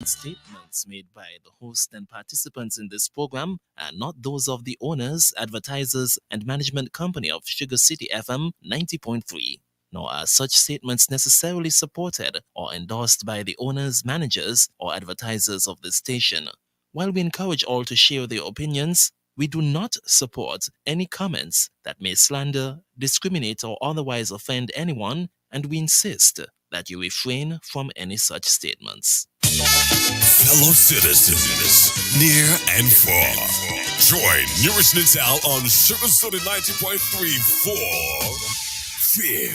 Statements made by the host and participants in this program are not those of the owners, advertisers, and management company of Sugar City FM 90.3, nor are such statements necessarily supported or endorsed by the owners, managers, or advertisers of this station. While we encourage all to share their opinions, we do not support any comments that may slander, discriminate, or otherwise offend anyone, and we insist that you refrain from any such statements. Fellow citizens, near and far, join Newrish Nital on Sugar City 90.3 for Fear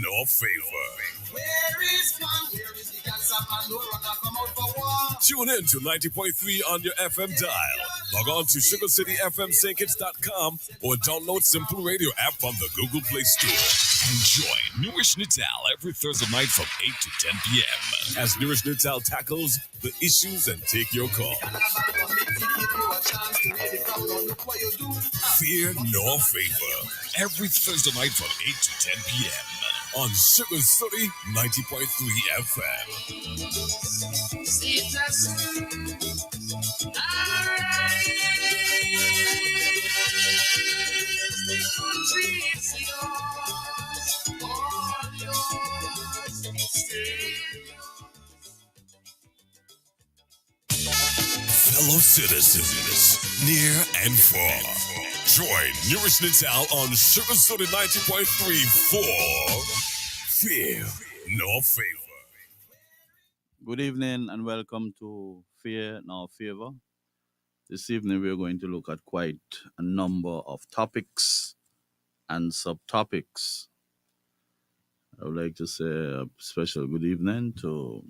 No Favor. Where is one? Where is the cancer man? No runner come out for war. Tune in to 90.3 on your FM dial. Log on to sugarcityfmsynkits.com or download Simple Radio app from the Google Play Store. And join Newrish Nital every Thursday night from 8 to 10 p.m. as Newrish Nital tackles the issues and take your call. Fear No Favor every Thursday night from 8 to 10 p.m. on Sugar City 90.3 FM. Fellow citizens, near and far, join Newrish Nital on Sugar City 90.3 for Fear No Favor. Good evening and welcome to Fear No Favor. This evening we're going to look at quite a number of topics and subtopics. I would like to say a special good evening to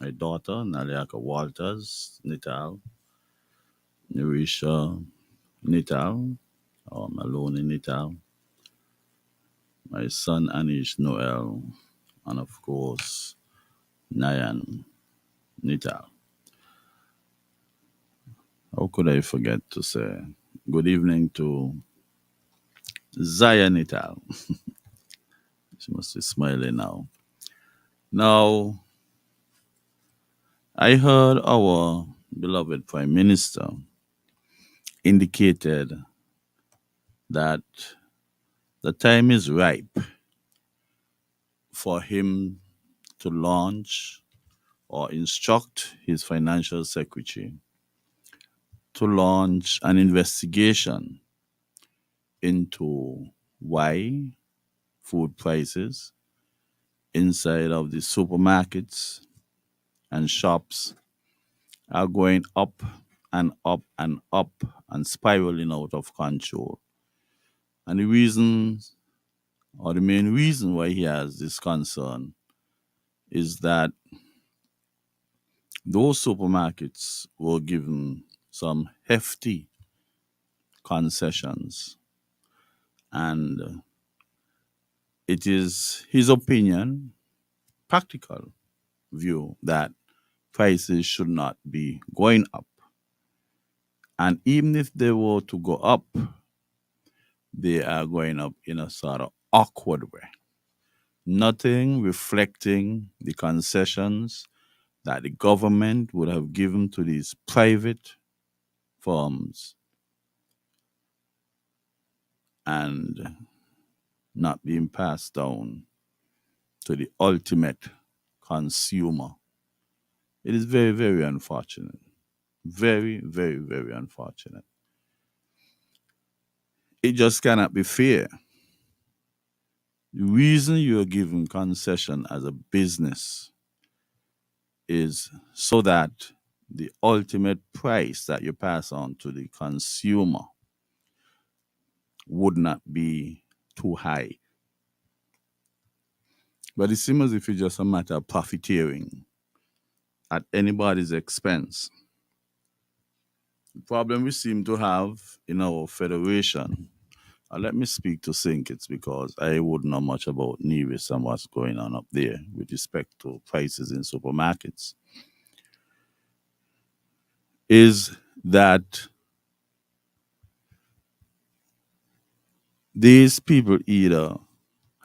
my daughter, Naliaka Walters Nital, Newrish Nital, or Maloney Nital, my son Anish Noel, and of course, Nayan Nital. How could I forget to say good evening to Zaya Nital? She must be smiling now. Now, I heard our beloved Prime Minister indicated that the time is ripe for him to launch or instruct his financial secretary to launch an investigation into why food prices inside of the supermarkets and shops are going up and up and up and spiraling out of control. And the reasons, or the main reason why he has this concern, is that those supermarkets were given some hefty concessions. And it is his opinion, practical view, that prices should not be going up. And even if they were to go up, they are going up in a sort of awkward way. Nothing reflecting the concessions that the government would have given to these private firms and not being passed down to the ultimate consumer. It is very, very unfortunate. Very, very, very unfortunate. It just cannot be fair. The reason you are giving concession as a business is so that the ultimate price that you pass on to the consumer would not be too high. But it seems as if it's just a matter of profiteering at anybody's expense. The problem we seem to have in our federation, let me speak to Sinkits because I wouldn't know much about Nevis and what's going on up there with respect to prices in supermarkets, is that these people either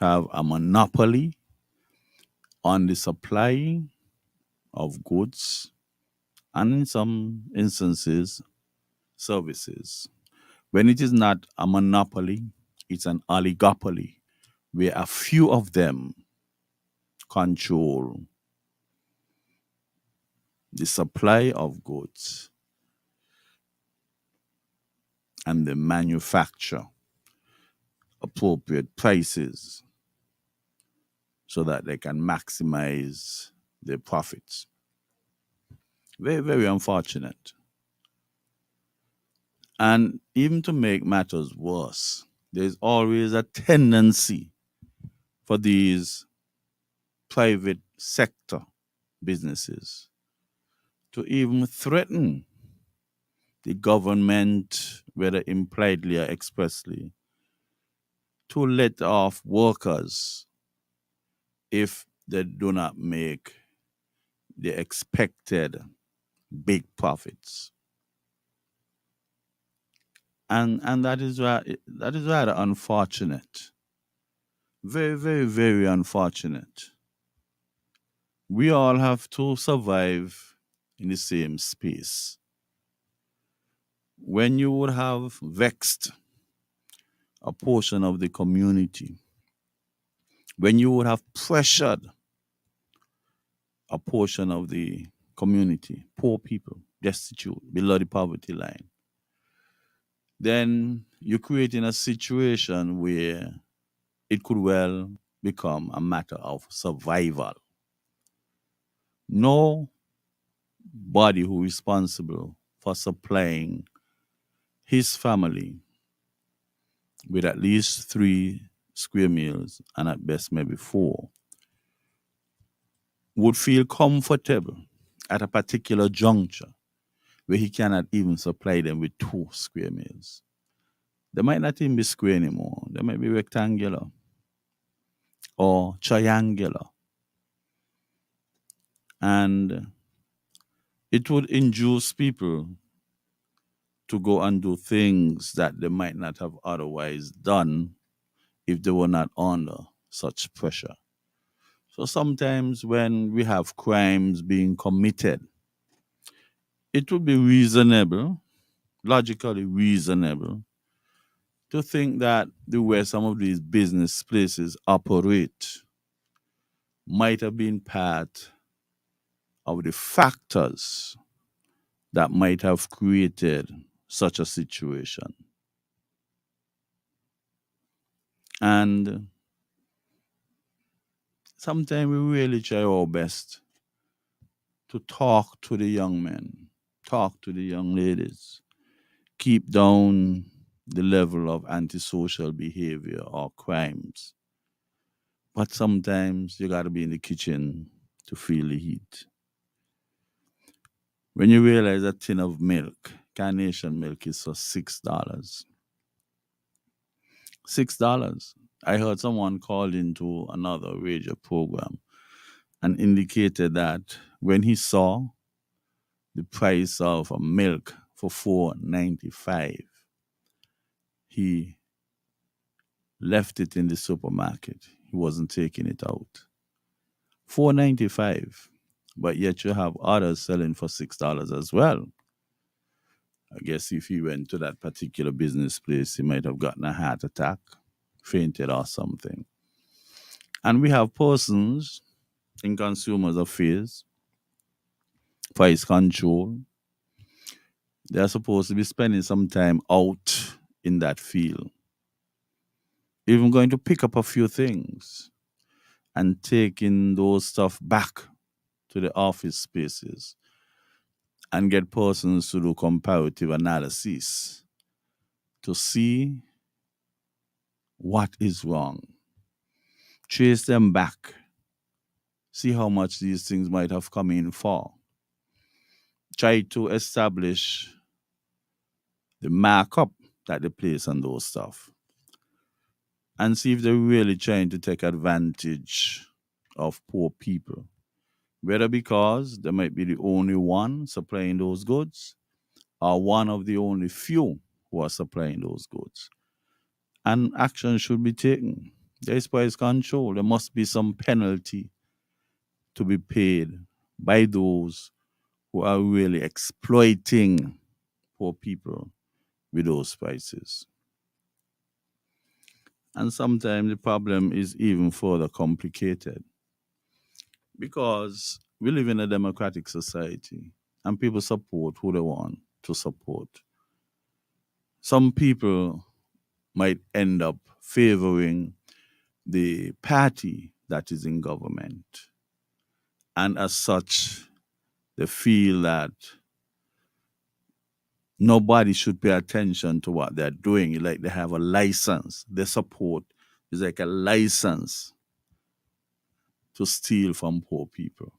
have a monopoly on the supply of goods and in some instances, services. When it is not a monopoly, it's an oligopoly where a few of them control the supply of goods and the manufacture appropriate prices so that they can maximize their profits. Very, very unfortunate. And even to make matters worse, there's always a tendency for these private sector businesses to even threaten the government, whether impliedly or expressly, to let off workers if they do not make the expected big profits. And that is rather unfortunate. Very, very, very unfortunate. We all have to survive in the same space. When you would have vexed a portion of the community, when you would have pressured a portion of the community, poor people, destitute, below the poverty line, then you're creating a situation where it could well become a matter of survival. Nobody who is responsible for supplying his family with at least 3 square meals and at best maybe 4 would feel comfortable at a particular juncture where he cannot even supply them with 2 square meals. They might not even be square anymore. They might be rectangular or triangular. And it would induce people to go and do things that they might not have otherwise done if they were not under such pressure. So sometimes when we have crimes being committed, it would be reasonable, logically reasonable, to think that the way some of these business places operate might have been part of the factors that might have created such a situation. And sometimes we really try our best to talk to the young men, talk to the young ladies, keep down the level of antisocial behavior or crimes. But sometimes you got to be in the kitchen to feel the heat. When you realize a tin of milk, carnation milk, is for $6. $6. I heard someone called into another radio program and indicated that when he saw the price of a milk for $4.95, he left it in the supermarket. He wasn't taking it out. $4.95. But yet you have others selling for $6 as well. I guess if he went to that particular business place, he might have gotten a heart attack, fainted or something. And we have persons in consumers affairs, price control. They're supposed to be spending some time out in that field, even going to pick up a few things and taking those stuff back to the office spaces and get persons to do comparative analysis to see what is wrong. Trace them back. See how much these things might have come in for. Try to establish the markup that they place on those stuff. And see if they're really trying to take advantage of poor people. Whether because they might be the only one supplying those goods or one of the only few who are supplying those goods. And action should be taken. There is price control. There must be some penalty to be paid by those who are really exploiting poor people with those prices. And sometimes the problem is even further complicated because we live in a democratic society and people support who they want to support. Some people might end up favoring the party that is in government. And as such, they feel that nobody should pay attention to what they're doing. Like they have a license. Their support is like a license to steal from poor people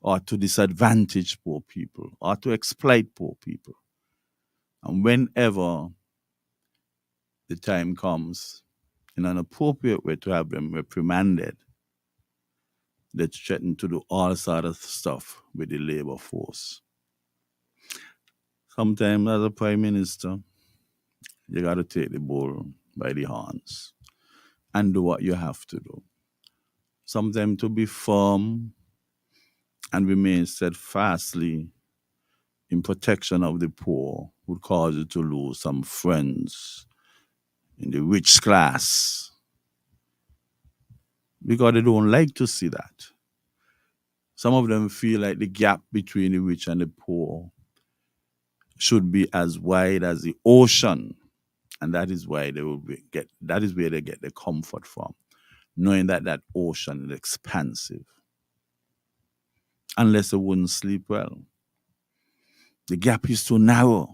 or to disadvantage poor people or to exploit poor people. And whenever the time comes in an appropriate way to have them reprimanded, they threaten to do all sort of stuff with the labor force. Sometimes as a prime minister, you got to take the bull by the horns and do what you have to do. Sometimes to be firm and remain steadfastly in protection of the poor would cause you to lose some friends in the rich class because they don't like to see that. Some of them feel like the gap between the rich and the poor should be as wide as the ocean, and that is why they will that is where they get the comfort from, knowing that that ocean is expansive. Unless they wouldn't sleep well. The gap is too narrow.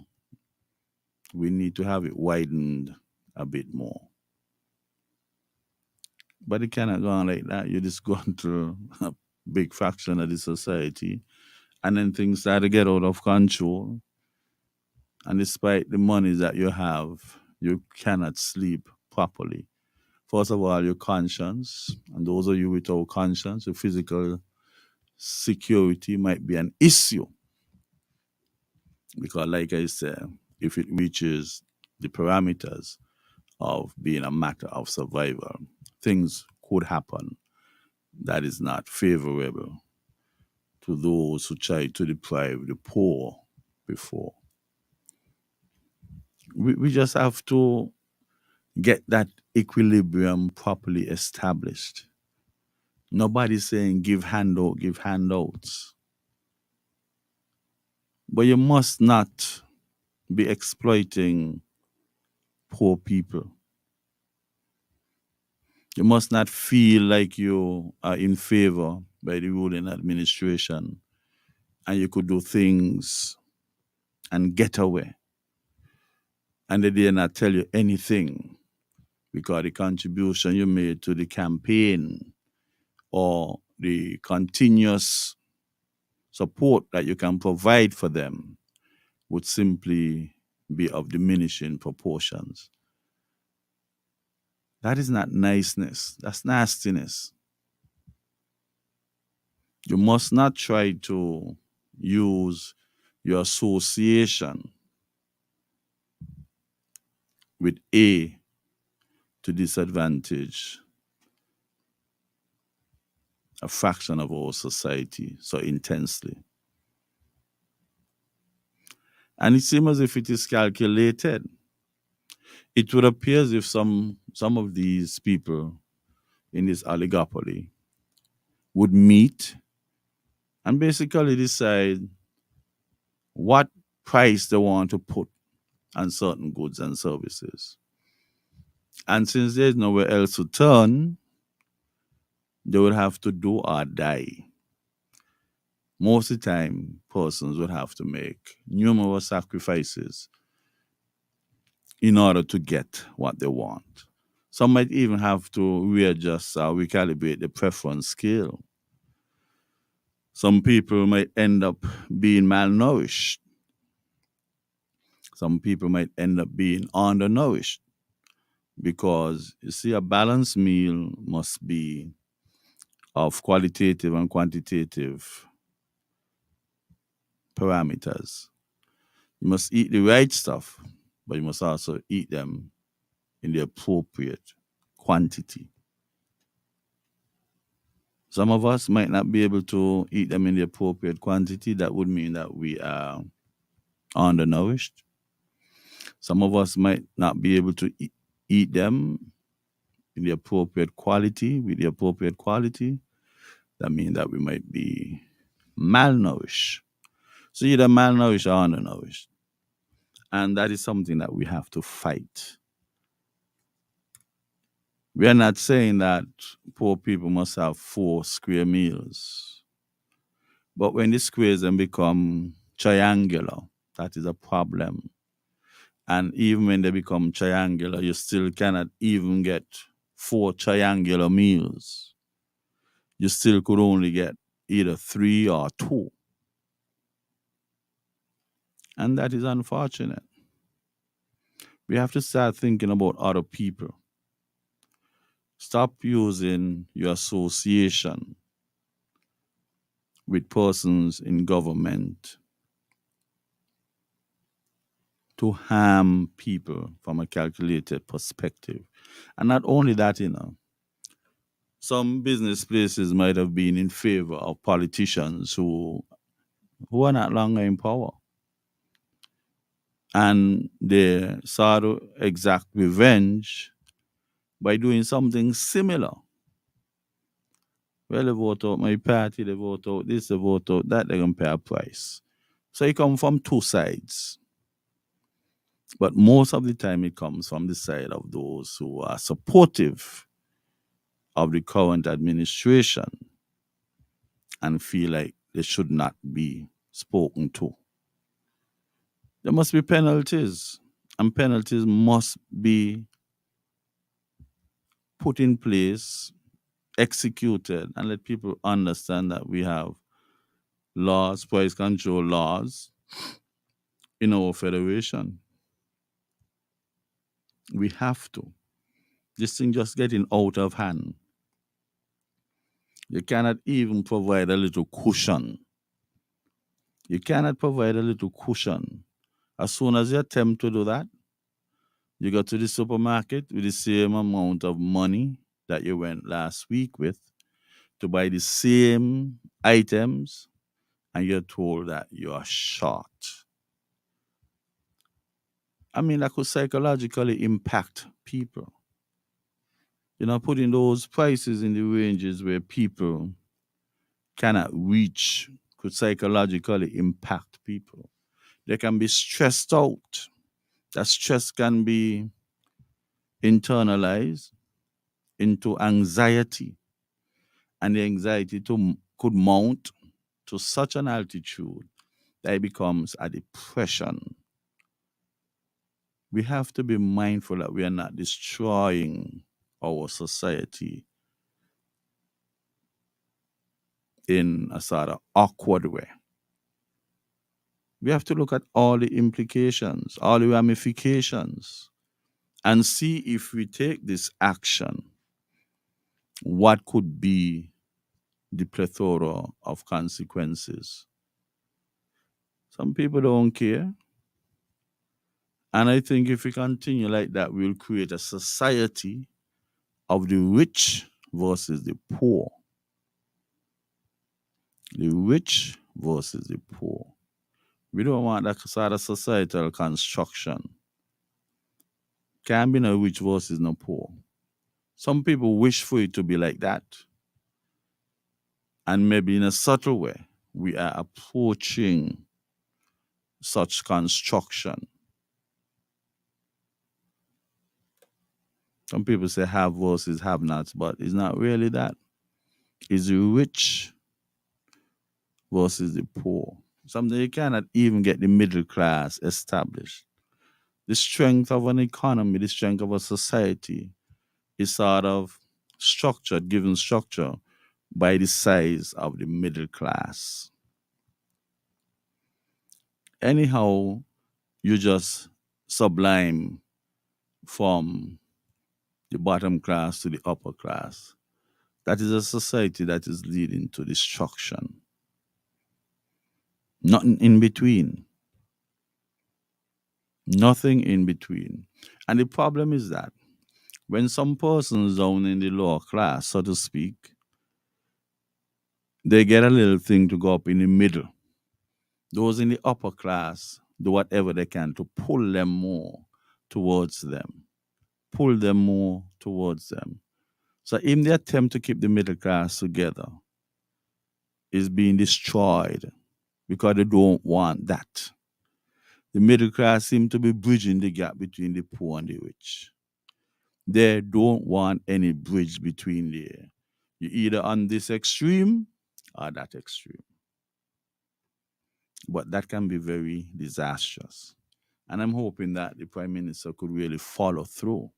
We need to have it widened a bit more. But it cannot go on like that. You're just going through a big fraction of the society, and then things start to get out of control. And despite the money that you have, you cannot sleep properly. First of all, your conscience, and those of you without conscience, your physical security might be an issue. Because, like I said, if it reaches the parameters of being a matter of survival, things could happen that is not favorable to those who try to deprive the poor before. We just have to get that equilibrium properly established. Nobody's saying give handouts. But you must not be exploiting poor people. You must not feel like you are in favor by the ruling administration and you could do things and get away. And they dare not tell you anything because the contribution you made to the campaign or the continuous support that you can provide for them would simply be of diminishing proportions. That is not niceness. That's nastiness. You must not try to use your association with A to disadvantage a fraction of our society so intensely. And it seems as if it is calculated. It would appear as if some of these people in this oligopoly would meet and basically decide what price they want to put on certain goods and services. And since there's nowhere else to turn, they would have to do or die. Most of the time, persons would have to make numerous sacrifices in order to get what they want. Some might even have to readjust or recalibrate the preference scale. Some people might end up being malnourished. Some people might end up being undernourished because, you see, a balanced meal must be of qualitative and quantitative parameters. You must eat the right stuff, but you must also eat them in the appropriate quantity. Some of us might not be able to eat them in the appropriate quantity. That would mean that we are undernourished. Some of us might not be able to eat them in the appropriate quality, with the appropriate quality. That means that we might be malnourished. So either malnourished or undernourished. And that is something that we have to fight. We are not saying that poor people must have 4 square meals. But when the squares then become triangular, that is a problem. And even when they become triangular, you still cannot even get 4 triangular meals. You still could only get either 3 or 2. And that is unfortunate. We have to start thinking about other people. Stop using your association with persons in government to harm people from a calculated perspective. And not only that, some business places might have been in favor of politicians who are not longer in power. And they sought to exact revenge by doing something similar. Well, they vote out my party, they vote out this, they vote out that, they're going to pay a price. So it comes from 2 sides. But most of the time it comes from the side of those who are supportive of the current administration and feel like they should not be spoken to. There must be penalties, and penalties must be put in place, executed, and let people understand that we have laws, price control laws in our federation. We have to. This thing just getting out of hand. You cannot even provide a little cushion. You cannot provide a little cushion. As soon as you attempt to do that, you go to the supermarket with the same amount of money that you went last week with to buy the same items, and you're told that you are short. I mean, that could psychologically impact people. Putting those prices in the ranges where people cannot reach could psychologically impact people. They can be stressed out. That stress can be internalized into anxiety, and the anxiety could mount to such an altitude that it becomes a depression. We have to be mindful that we are not destroying our society in a sort of awkward way. We have to look at all the implications, all the ramifications, and see if we take this action, what could be the plethora of consequences. Some people don't care. And I think if we continue like that, we'll create a society of the rich versus the poor. The rich versus the poor. We don't want that sort of societal construction. Can't be no rich versus no poor. Some people wish for it to be like that. And maybe in a subtle way, we are approaching such construction. Some people say have versus have nots, but it's not really that. It's the rich versus the poor. Something you cannot even get the middle class established. The strength of an economy, the strength of a society is sort of structured, given structure by the size of the middle class. Anyhow, you just sublime from the bottom class to the upper class. That is a society that is leading to destruction. Nothing in between. Nothing in between. And the problem is that when some persons down in the lower class, so to speak, they get a little thing to go up in the middle. Those in the upper class do whatever they can to pull them more towards them. Pull them more towards them. So in the attempt to keep the middle class together is being destroyed because they don't want that. The middle class seem to be bridging the gap between the poor and the rich. They don't want any bridge between there. You're either on this extreme or that extreme. But that can be very disastrous. And I'm hoping that the Prime Minister could really follow through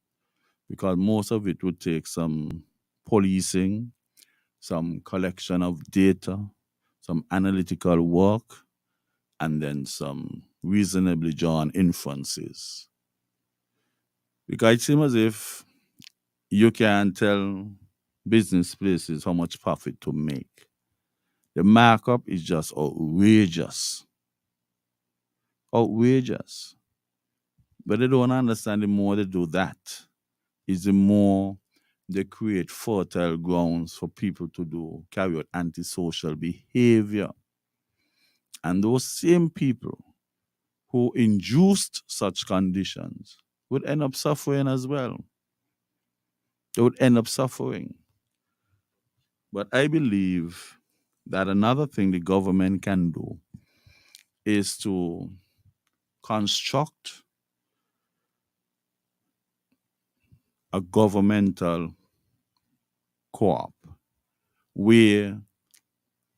because most of it would take some policing, some collection of data, some analytical work, and then some reasonably drawn inferences. Because it seems as if you can tell business places how much profit to make. The markup is just outrageous. Outrageous. But they don't understand the more they do that, is the more they create fertile grounds for people to carry out antisocial behavior. And those same people who induced such conditions would end up suffering as well. They would end up suffering. But I believe that another thing the government can do is to construct a governmental co-op where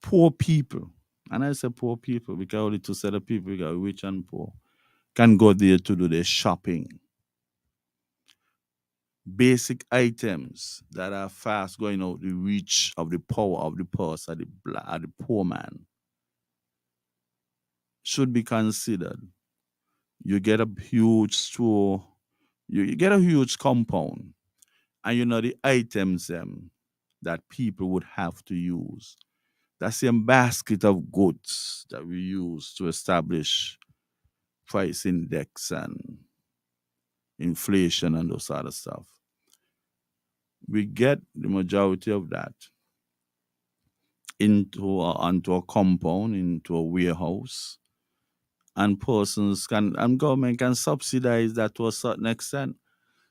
poor people, and I say poor people because only two set of people, we got rich and poor, can go there to do their shopping. Basic items that are fast going out the reach of the power of the purse of the poor man should be considered. You get a huge store, you get a huge compound, and you know the items that people would have to use. That same basket of goods that we use to establish price index and inflation and those other stuff. We get the majority of that onto a compound, into a warehouse, and persons can and government can subsidize that to a certain extent.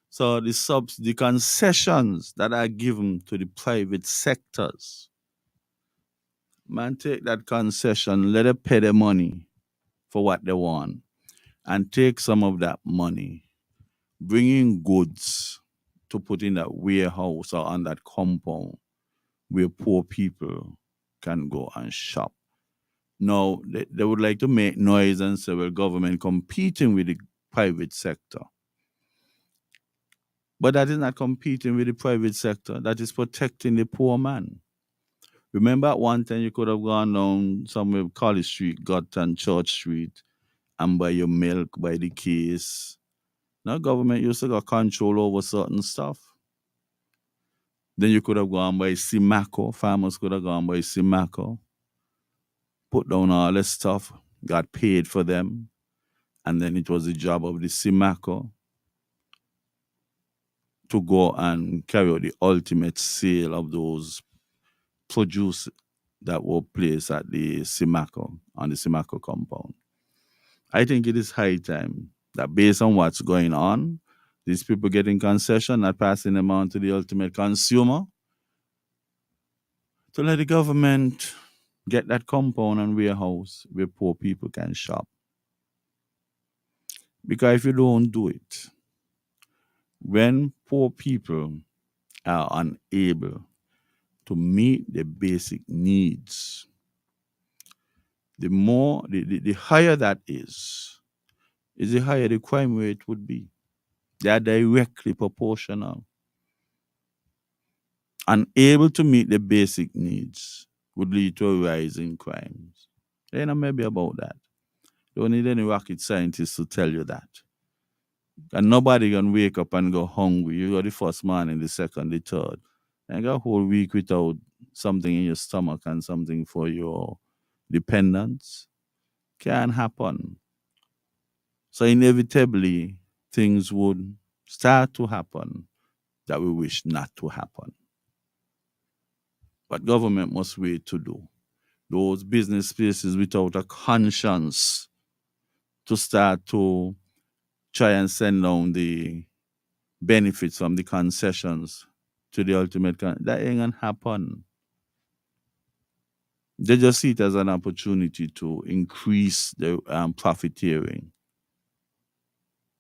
So the concessions that are given to the private sectors, man, take that concession, let them pay the money for what they want, and take some of that money, bring in goods to put in that warehouse or on that compound where poor people can go and shop. Now, they would like to make noise and say, well, government competing with the private sector. But that is not competing with the private sector. That is protecting the poor man. Remember at one time you could have gone down somewhere, College Street, Gotton, Church Street, and buy your milk, buy the case. Now government used to got control over certain stuff. Then you could have gone by Simaco. Farmers could have gone by Simaco, put down all this stuff, got paid for them, and then it was the job of the Simaco to go and carry out the ultimate sale of those produce that were placed at the Simaco, on the Simaco compound. I think it is high time that based on what's going on, these people getting concession, not passing them on to the ultimate consumer, to let the government get that compound and warehouse where poor people can shop. Because if you don't do it, when poor people are unable to meet their basic needs, the higher that is the higher the crime rate would be. They are directly proportional. Unable to meet the basic needs would lead to a rise in crimes. You know, maybe about that. Don't need any rocket scientists to tell you that. And nobody can wake up and go hungry. You got the first morning, the second, the third. And go a whole week without something in your stomach and something for your dependents. Can happen. So inevitably, things would start to happen that we wish not to happen. But government must wait to do. Those business places without a conscience to start to try and send down the benefits from the concessions to the that ain't gonna happen. They just see it as an opportunity to increase the profiteering.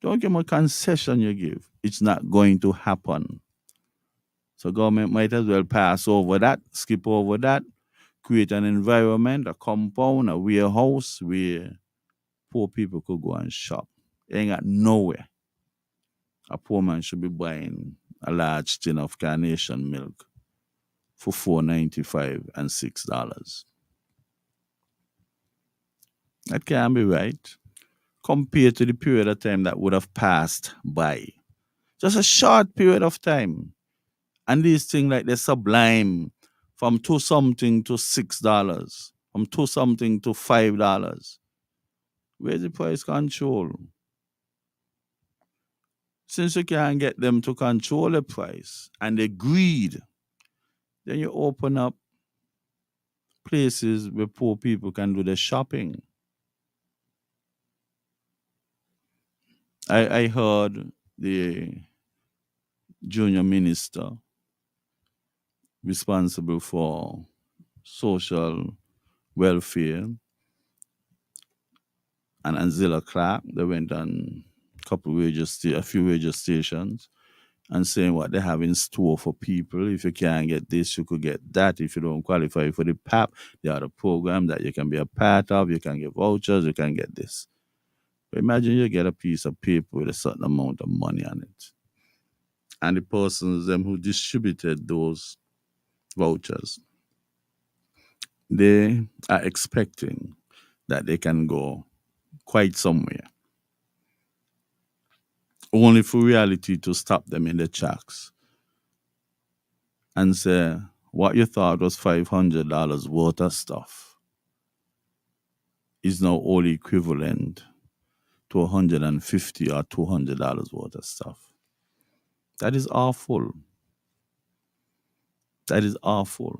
Don't give them a concession you give. It's not going to happen. So government might as well pass over that, skip over that, create an environment, a compound, a warehouse where poor people could go and shop. They ain't got nowhere. A poor man should be buying a large tin of carnation milk for $4.95 and $6. That can't be right. Compared to the period of time that would have passed by. Just a short period of time. And these things like they sublime from two something to $6, from two something to $5. Where's the price control? Since you can't get them to control the price and they greed, then you open up places where poor people can do the shopping. I heard the junior minister responsible for social welfare and Angela Clark. They went on a few radio stations and saying what they have in store for people. If you can't get this, you could get that. If you don't qualify for the PAP, there are a program that you can be a part of. You can get vouchers, you can get this. But imagine you get a piece of paper with a certain amount of money on it. And the persons them who distributed those vouchers, they are expecting that they can go quite somewhere. Only for reality to stop them in the tracks and say, what you thought was $500 worth of stuff is now only equivalent to $150 or $200 worth of stuff. That is awful. That is awful.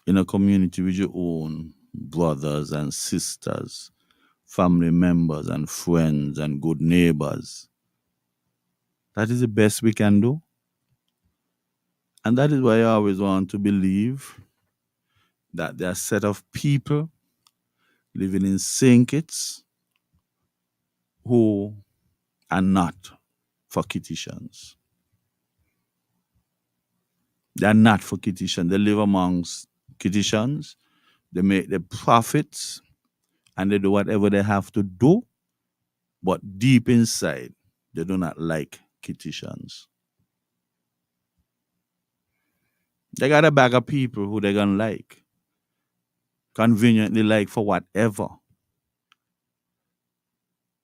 In a community with your own brothers and sisters, family members and friends and good neighbors, that is the best we can do. And that is why I always want to believe that there are a set of people living in St. Kitts who are not for Kittitians. They are not for Kittitians. They live amongst Kittitians. They make the profits and they do whatever they have to do. But deep inside, they do not like Kittitians. They got a bag of people who they're going to like. Conveniently like for whatever.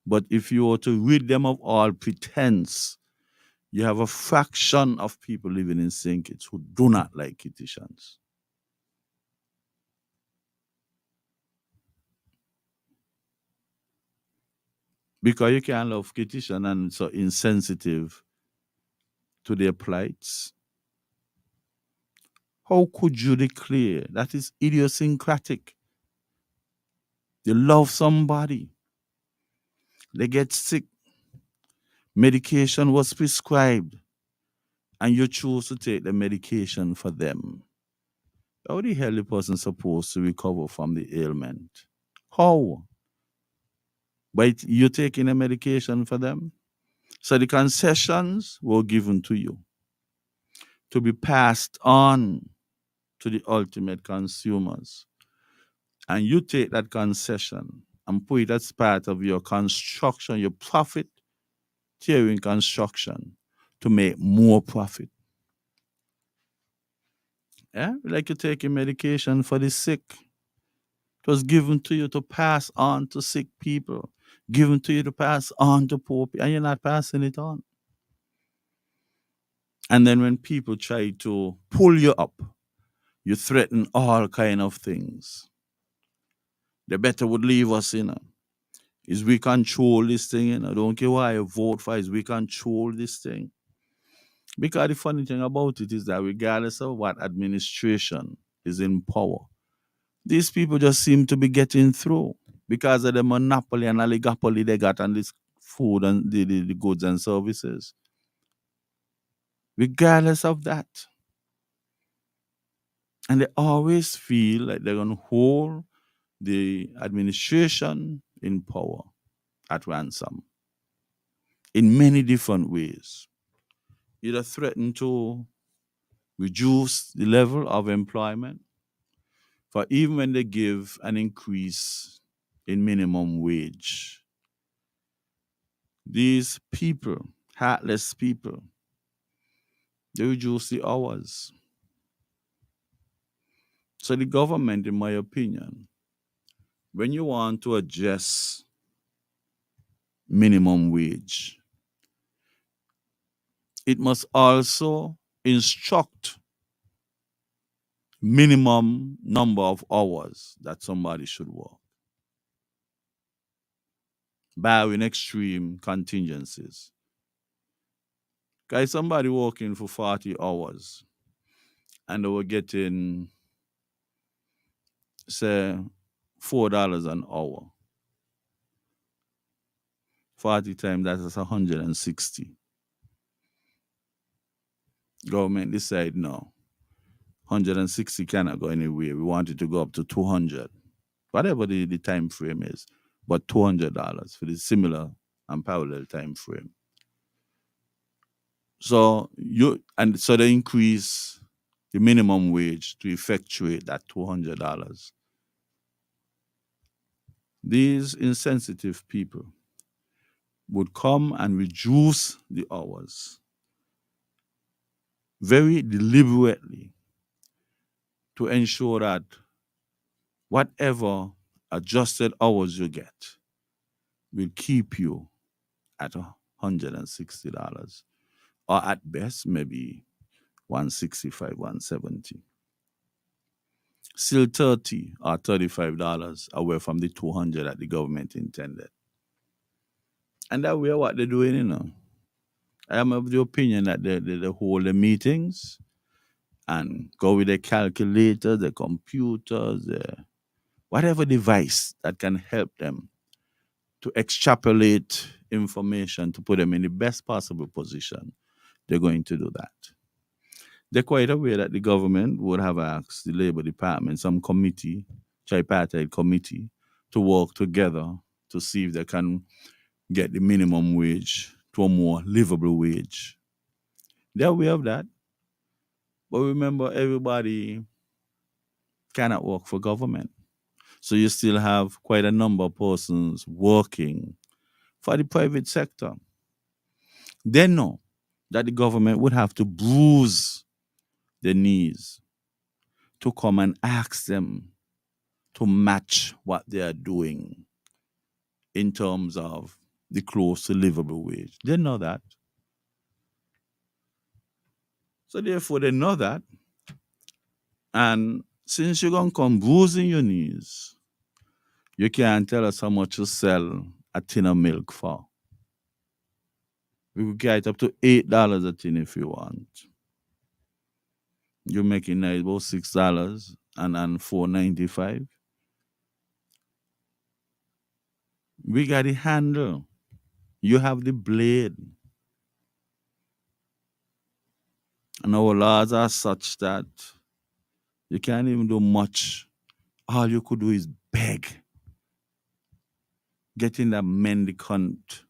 But if you were to rid them of all pretense, you have a fraction of people living in St. Kitts who do not like Kittitians. Because you can't love Kittitian and so insensitive to their plights. How could you declare that is idiosyncratic? You love somebody, they get sick, medication was prescribed, and you choose to take the medication for them. How the hell the person supposed to recover from the ailment? How? But you're taking a medication for them? So the concessions were given to you to be passed on to the ultimate consumers. And you take that concession and put it as part of your construction, your profit tearing construction to make more profit. Yeah, like you taking medication for the sick. It was given to you to pass on to sick people, given to you to pass on to poor people, and you're not passing it on. And then when people try to pull you up, you threaten all kind of things. They better would leave us, Is we control this thing, Don't care why I vote for, is we control this thing. Because the funny thing about it is that regardless of what administration is in power, these people just seem to be getting through because of the monopoly and oligopoly they got on this food and the goods and services. Regardless of that. And they always feel like they're going to hold the administration in power at ransom in many different ways. Either threaten to reduce the level of employment, for even when they give an increase in minimum wage, these people, heartless people, they reduce the hours. So the government, in my opinion, when you want to adjust minimum wage, it must also instruct minimum number of hours that somebody should work, barring extreme contingencies. Guys, somebody working for 40 hours and they were getting, say, $4 an hour. 40 times that is 160. Government decide no. 160 cannot go anywhere. We want it to go up to 200. Whatever the time frame is, but $200 for the similar and parallel time frame. So they increase the minimum wage to effectuate that $200. These insensitive people would come and reduce the hours very deliberately to ensure that whatever adjusted hours you get will keep you at $160, or at best maybe 165, 170. Still 30 or $35 away from the 200 that the government intended. And that way what they're doing, I am of the opinion that they hold the meetings and go with the calculator, the computers, whatever device that can help them to extrapolate information to put them in the best possible position. They're going to do that. They're quite aware that the government would have asked the Labor Department, some committee, tripartite committee, to work together to see if they can get the minimum wage to a more livable wage. They're aware of that. But remember, everybody cannot work for government. So you still have quite a number of persons working for the private sector. They know that the government would have to bruise their knees to come and ask them to match what they are doing in terms of the close to livable wage. They know that. So therefore they know that. And since you're going to come bruising your knees, you can't tell us how much you sell a tin of milk for. We could get it up to $8 a tin if you want. You're making now about $6 and $4.95. We got the handle. You have the blade. And our laws are such that you can't even do much. All you could do is beg. Get in that mendicant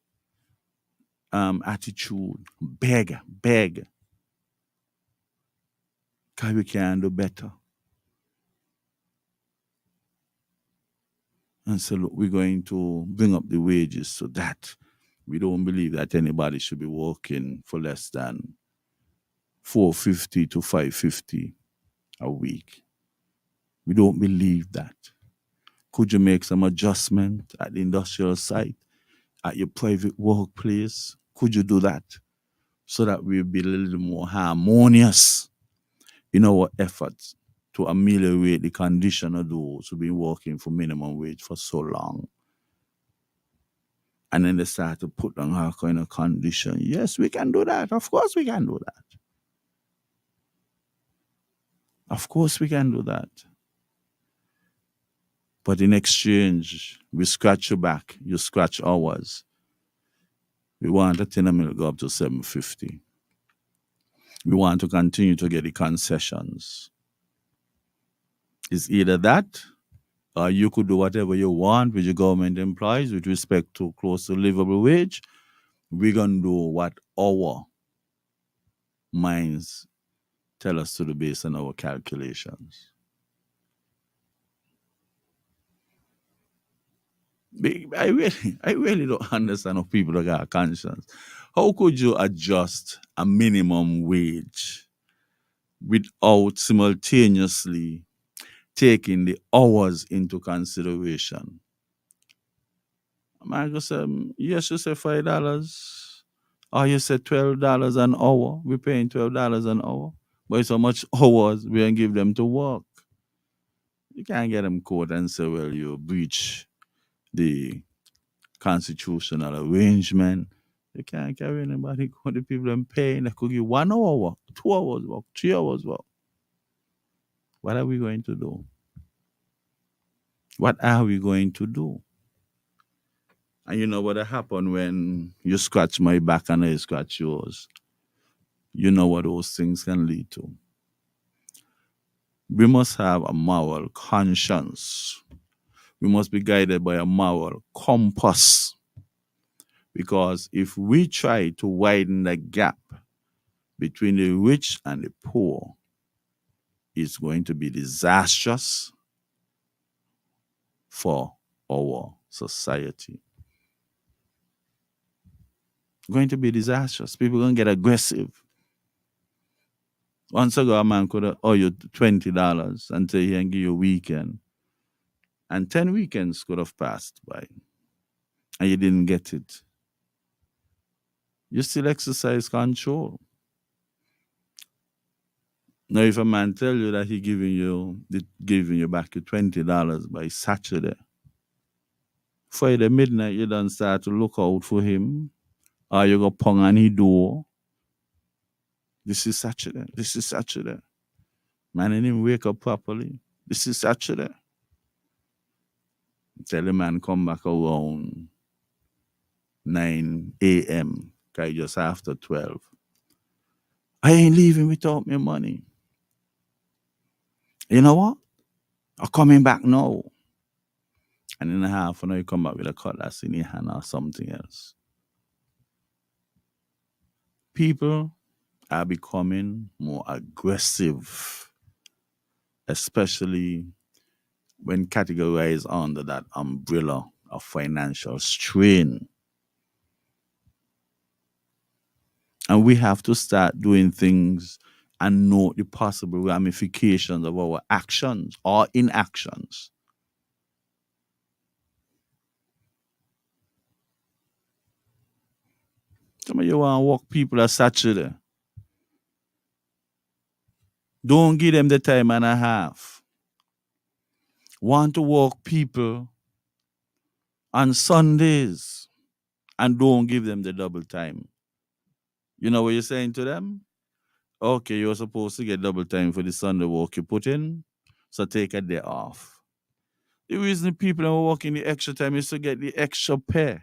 attitude. Beg. Because we can do better. And so look, we're going to bring up the wages so that we don't believe that anybody should be working for less than $4.50 to $5.50 a week. We don't believe that. Could you make some adjustment at the industrial site, at your private workplace? Could you do that so that we'll be a little more harmonious in our efforts to ameliorate the condition of those who've been working for minimum wage for so long? And then they start to put on our kind of condition. Yes, we can do that. Of course we can do that. Of course we can do that. But in exchange, we scratch your back, you scratch ours. We want a 10 mil go up to 750. We want to continue to get the concessions. It's either that or you could do whatever you want with your government employees with respect to close to livable wage. We're going to do what our minds tell us to do based on our calculations. I really don't understand how people that got a conscience. How could you adjust a minimum wage without simultaneously taking the hours into consideration? Man, just yes, you say $5, or you say $12 an hour. We're paying $12 an hour, but it's how much hours we can give them to work. You can't get them caught and say, well, you breach the constitutional arrangement. You can't carry anybody go the people and paying. They could give 1 hour work, 2 hours work, 3 hours work. What are we going to do? What are we going to do? And you know what happened when you scratch my back and I scratch yours? You know what those things can lead to. We must have a moral conscience. We must be guided by a moral compass. Because if we try to widen the gap between the rich and the poor, it's going to be disastrous for our society. Going to be disastrous. People are going to get aggressive. Once ago, a man could owe you $20 and say he can give you a weekend. And 10 weekends could have passed by. And you didn't get it. You still exercise control. Now, if a man tell you that he giving you back your $20 by Saturday, Friday midnight, you don't start to look out for him. Or you go pong on his door. This is Saturday. This is Saturday. Man didn't wake up properly. This is Saturday. Tell the man come back around 9 a.m. Okay, just after 12. I ain't leaving without my money. You know what? I'm coming back now. And in a half an hour, you come back with a cutlass in your hand or something else. People are becoming more aggressive, especially when categorized under that umbrella of financial strain. And we have to start doing things and note the possible ramifications of our actions or inactions. Some of you want to walk people at Saturday. Don't give them the time and a half. Want to walk people on Sundays and don't give them the double time. You know what you're saying to them? Okay, you're supposed to get double time for the Sunday walk you put in, so take a day off. The reason people are working the extra time is to get the extra pay,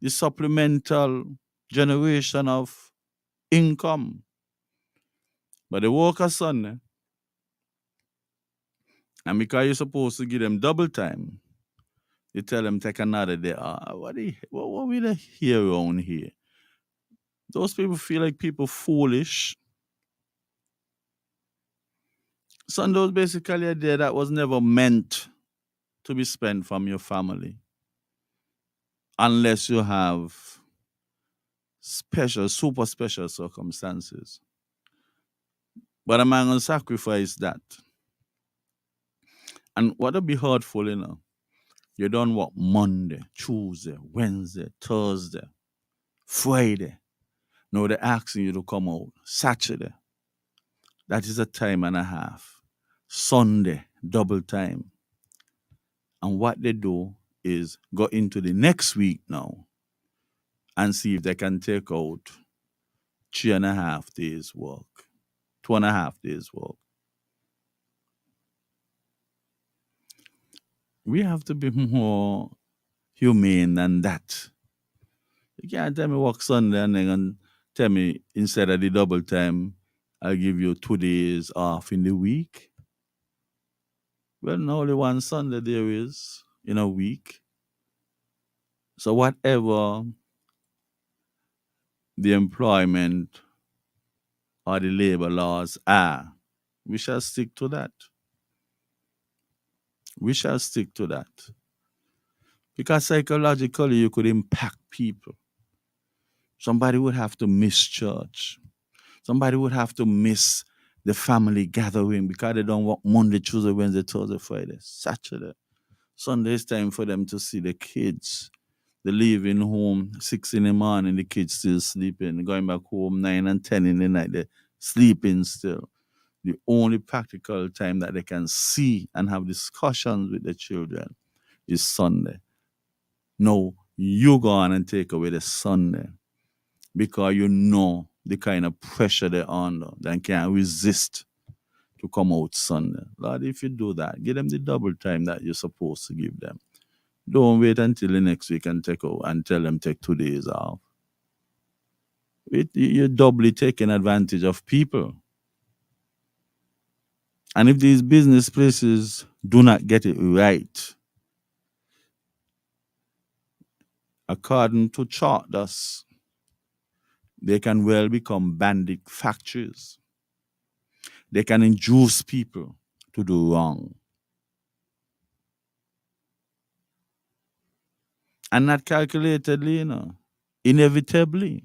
the supplemental generation of income. But they work a Sunday, and because you're supposed to give them double time, you tell them take another day off. What we the hear around here? Those people feel like people foolish. Sunday was basically a day that was never meant to be spent from your family. Unless you have special, super special circumstances. But a man gonna sacrifice that. And what'll be hurtful, you don't work Monday, Tuesday, Wednesday, Thursday, Friday. No, they're asking you to come out Saturday. That is a time and a half. Sunday, double time. And what they do is go into the next week now and see if they can take out 3.5 days work, 2.5 days work. We have to be more humane than that. You can't tell me work Sunday and then tell me instead of the double time, I'll give you 2 days off in the week. Well, no, only one Sunday there is in a week. So whatever the employment or the labor laws are, we shall stick to that. We shall stick to that. Because psychologically, you could impact people. Somebody would have to miss church. Somebody would have to miss the family gathering because they don't work Monday, Tuesday, Wednesday, Thursday, Friday, Saturday. Sunday is time for them to see the kids. They leaving home 6 in the morning, the kids still sleeping. Going back home 9 and 10 in the night, they're sleeping still. The only practical time that they can see and have discussions with the children is Sunday. No, you go on and take away the Sunday because you know the kind of pressure they're under. They can't resist to come out Sunday. Lord, if you do that, give them the double time that you're supposed to give them. Don't wait until the next week and take out and tell them take 2 days off. You're doubly taking advantage of people. And if these business places do not get it right, according to charters, they can well become bandit factories. They can induce people to do wrong. And not calculatedly, inevitably.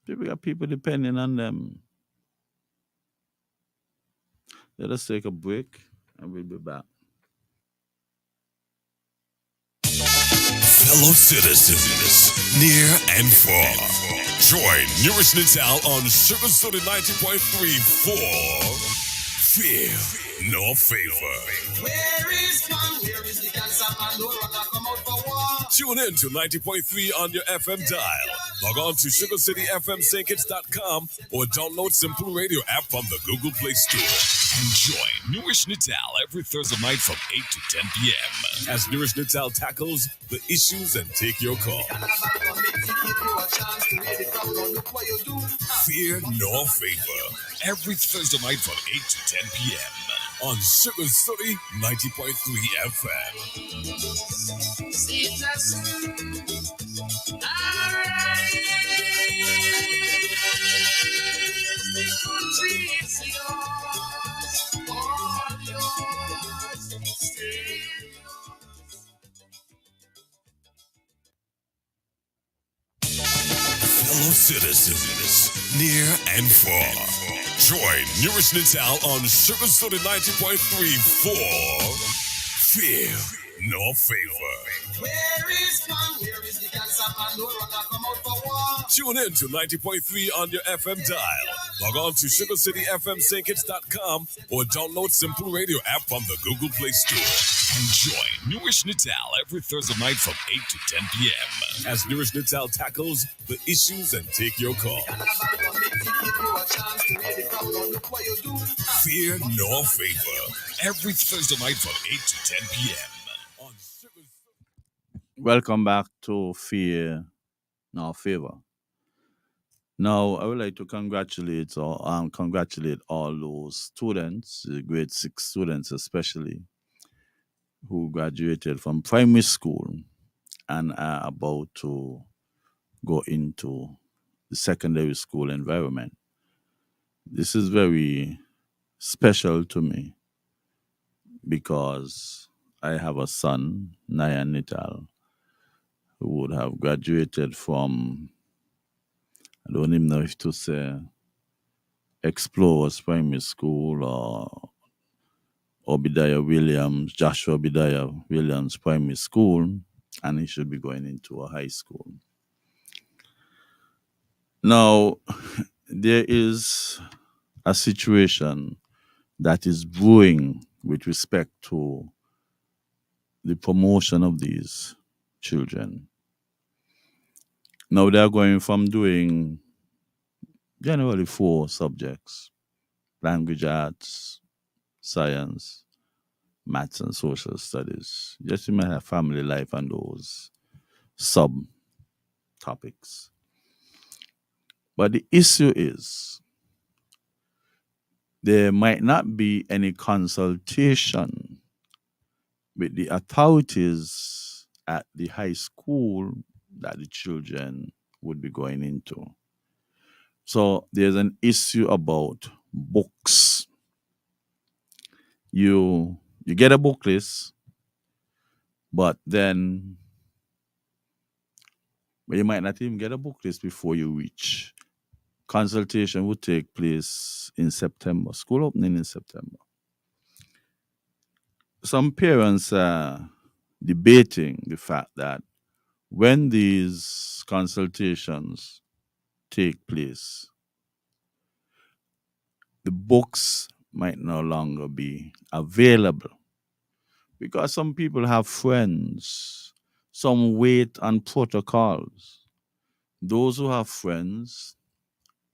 People got people depending on them. Let us take a break and we'll be back. Fellow citizens, near and far, join Newrish Nital on Sugar City 90.3 for Fear No Favor. Where is man? Where is the cancer man? No runner come out for war. Tune in to 90.3 on your FM dial. Log on to SugarCityFMSankits.com or download Simple Radio app from the Google Play Store. And join Newrish Nital every Thursday night from 8 to 10 p.m. as Newrish Nital tackles the issues and take your call. Fear No Favor. Every Thursday night from 8 to 10 p.m. on Sugar City 90.3 FM. Fellow citizens, near and far, join Newrish Nital on Sugar City 90.3 for Fear No Favor. Where is man? Where is the cancer man? No runner come out for war. Tune in to 90.3 on your FM dial. Log on to SugarCityFMSankits.com or download Simple Radio app from the Google Play Store. And join Newrish Nital every Thursday night from 8 to 10 p.m. as Newrish Nital tackles the issues and take your call. Fear No Favor. Every Thursday night from 8 to 10 p.m. on Sugar. Welcome back to Fear No Favor. Now, I would like to congratulate all those students, grade 6 students especially, who graduated from primary school and are about to go into the secondary school environment. This is very special to me because I have a son, Newrish Nital, who would have graduated from, I don't even know if to say Explorers Primary School or Joshua Obadiah Williams Primary School, and he should be going into a high school. Now, there is a situation that is brewing with respect to the promotion of these children. Now, they're going from doing generally 4 subjects: language arts, science, maths, and social studies. Yes, you might have family life and those sub topics. But the issue is there might not be any consultation with the authorities at the high school that the children would be going into. So there's an issue about books. You get a book list, but then you might not even get a book list before you reach. Consultation would take place in September, school opening in September. Some parents are debating the fact that when these consultations take place, the books might no longer be available because some people have friends, some wait on protocols. Those who have friends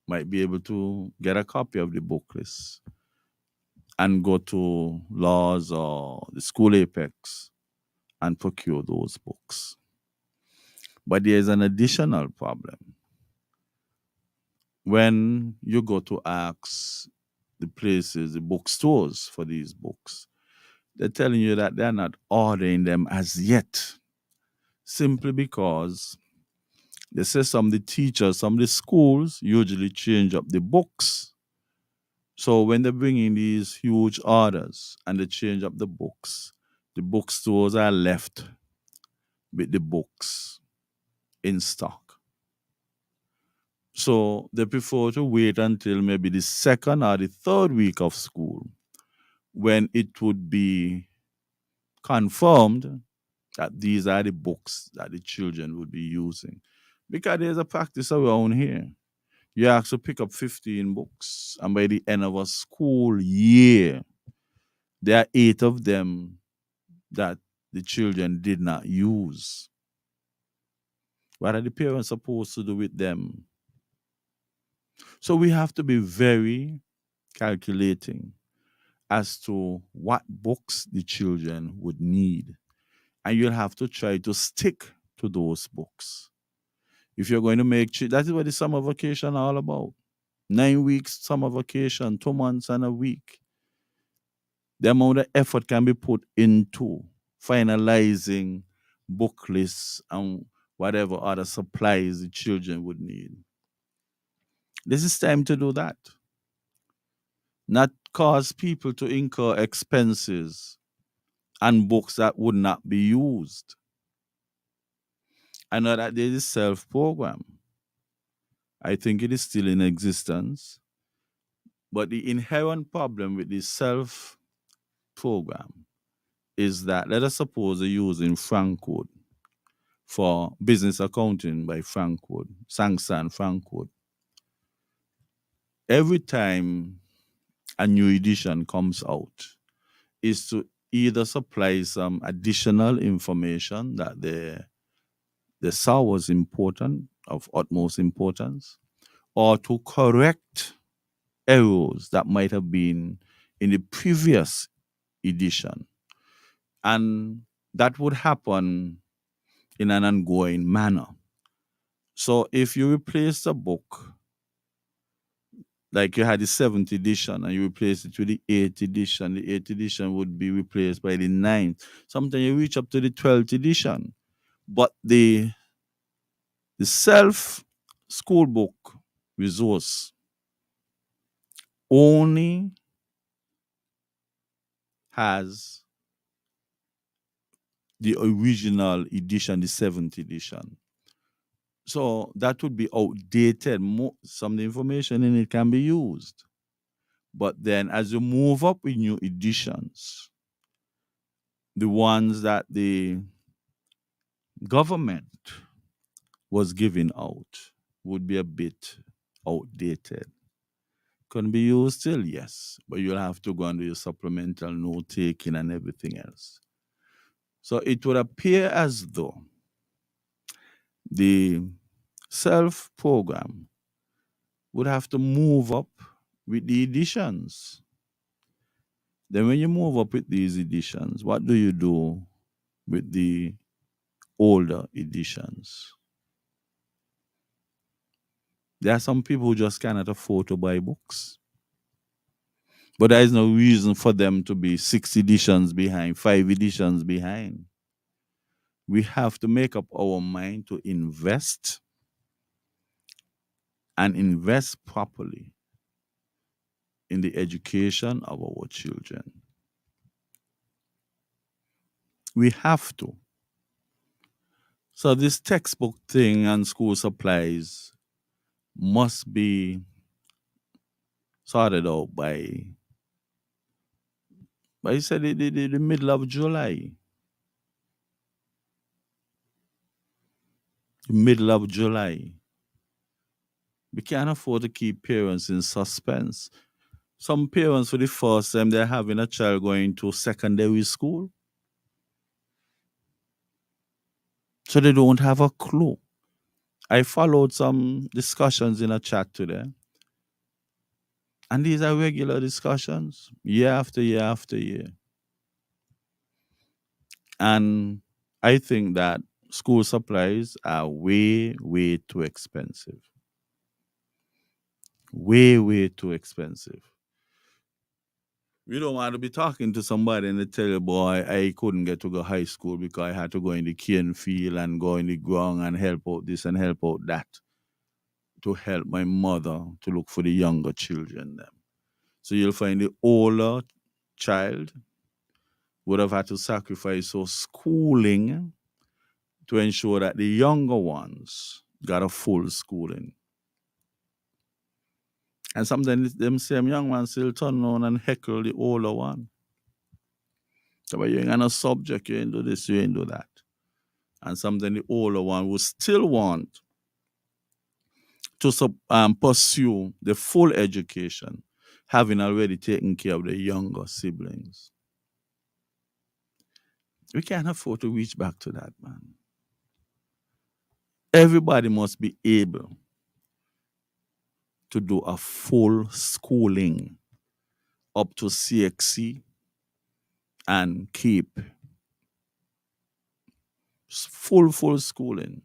might be able to get a copy of the book list and go to Laws or the School Apex and procure those books. But there's an additional problem. When you go to ask the places, the bookstores for these books, they're telling you that they're not ordering them as yet, simply because they say some of the teachers, some of the schools usually change up the books. So when they bring in these huge orders and they change up the bookstores are left with the books in stock. So they prefer to wait until maybe the second or the third week of school when it would be confirmed that these are the books that the children would be using. Because there's a practice around here. You have to pick up 15 books, and by the end of a school year, there are 8 of them that the children did not use. What are the parents supposed to do with them? So we have to be very calculating as to what books the children would need. And you'll have to try to stick to those books. If you're going to that is what the summer vacation all about. 9 weeks summer vacation, 2 months and a week. The amount of effort can be put into finalizing book lists and whatever other supplies the children would need. This is time to do that. Not cause people to incur expenses and books that would not be used. I know that there is a self program. I think it is still in existence. But the inherent problem with the self program is that, let us suppose they're using Frank Code for business accounting by Frank Code, Sangsan Frank Code. Every time a new edition comes out, is to either supply some additional information that they saw was important, of utmost importance, or to correct errors that might have been in the previous edition. And that would happen in an ongoing manner. So if you replace a book, like you had the 7th edition and you replace it with the 8th edition, the 8th edition would be replaced by the 9th. Sometimes you reach up to the 12th edition. But the self school book resource only has the original edition, the 7th edition. So that would be outdated. Some of the information in it can be used. But then as you move up with new editions, the ones that the government was giving out would be a bit outdated. Can be used still, yes, but you'll have to go and do your supplemental note taking and everything else. So it would appear as though the self program would have to move up with the editions. Then when you move up with these editions, what do you do with the older editions? There are some people who just cannot afford to buy books. But there is no reason for them to be 6 editions behind, 5 editions behind. We have to make up our mind to invest and invest properly in the education of our children. We have to. So this textbook thing and school supplies must be sorted out by you said the middle of July. The middle of July. We can't afford to keep parents in suspense. Some parents, for the first time, they're having a child going to secondary school. So they don't have a clue. I followed some discussions in a chat today. And these are regular discussions, year after year after year. And I think that school supplies are way, way too expensive. Way, way too expensive. We don't want to be talking to somebody and they tell you, boy, I couldn't get to go high school because I had to go in the cane field and go in the ground and help out this and help out that to help my mother to look for the younger children. Them. So you'll find the older child would have had to sacrifice so schooling to ensure that the younger ones got a full schooling. And sometimes them same young ones still turn on and heckle the older one. So you ain't got no subject, you ain't do this, you ain't do that. And sometimes the older one will still want to pursue the full education, having already taken care of the younger siblings. We can't afford to reach back to that, man. Everybody must be able to do a full schooling up to CXC and keep full schooling.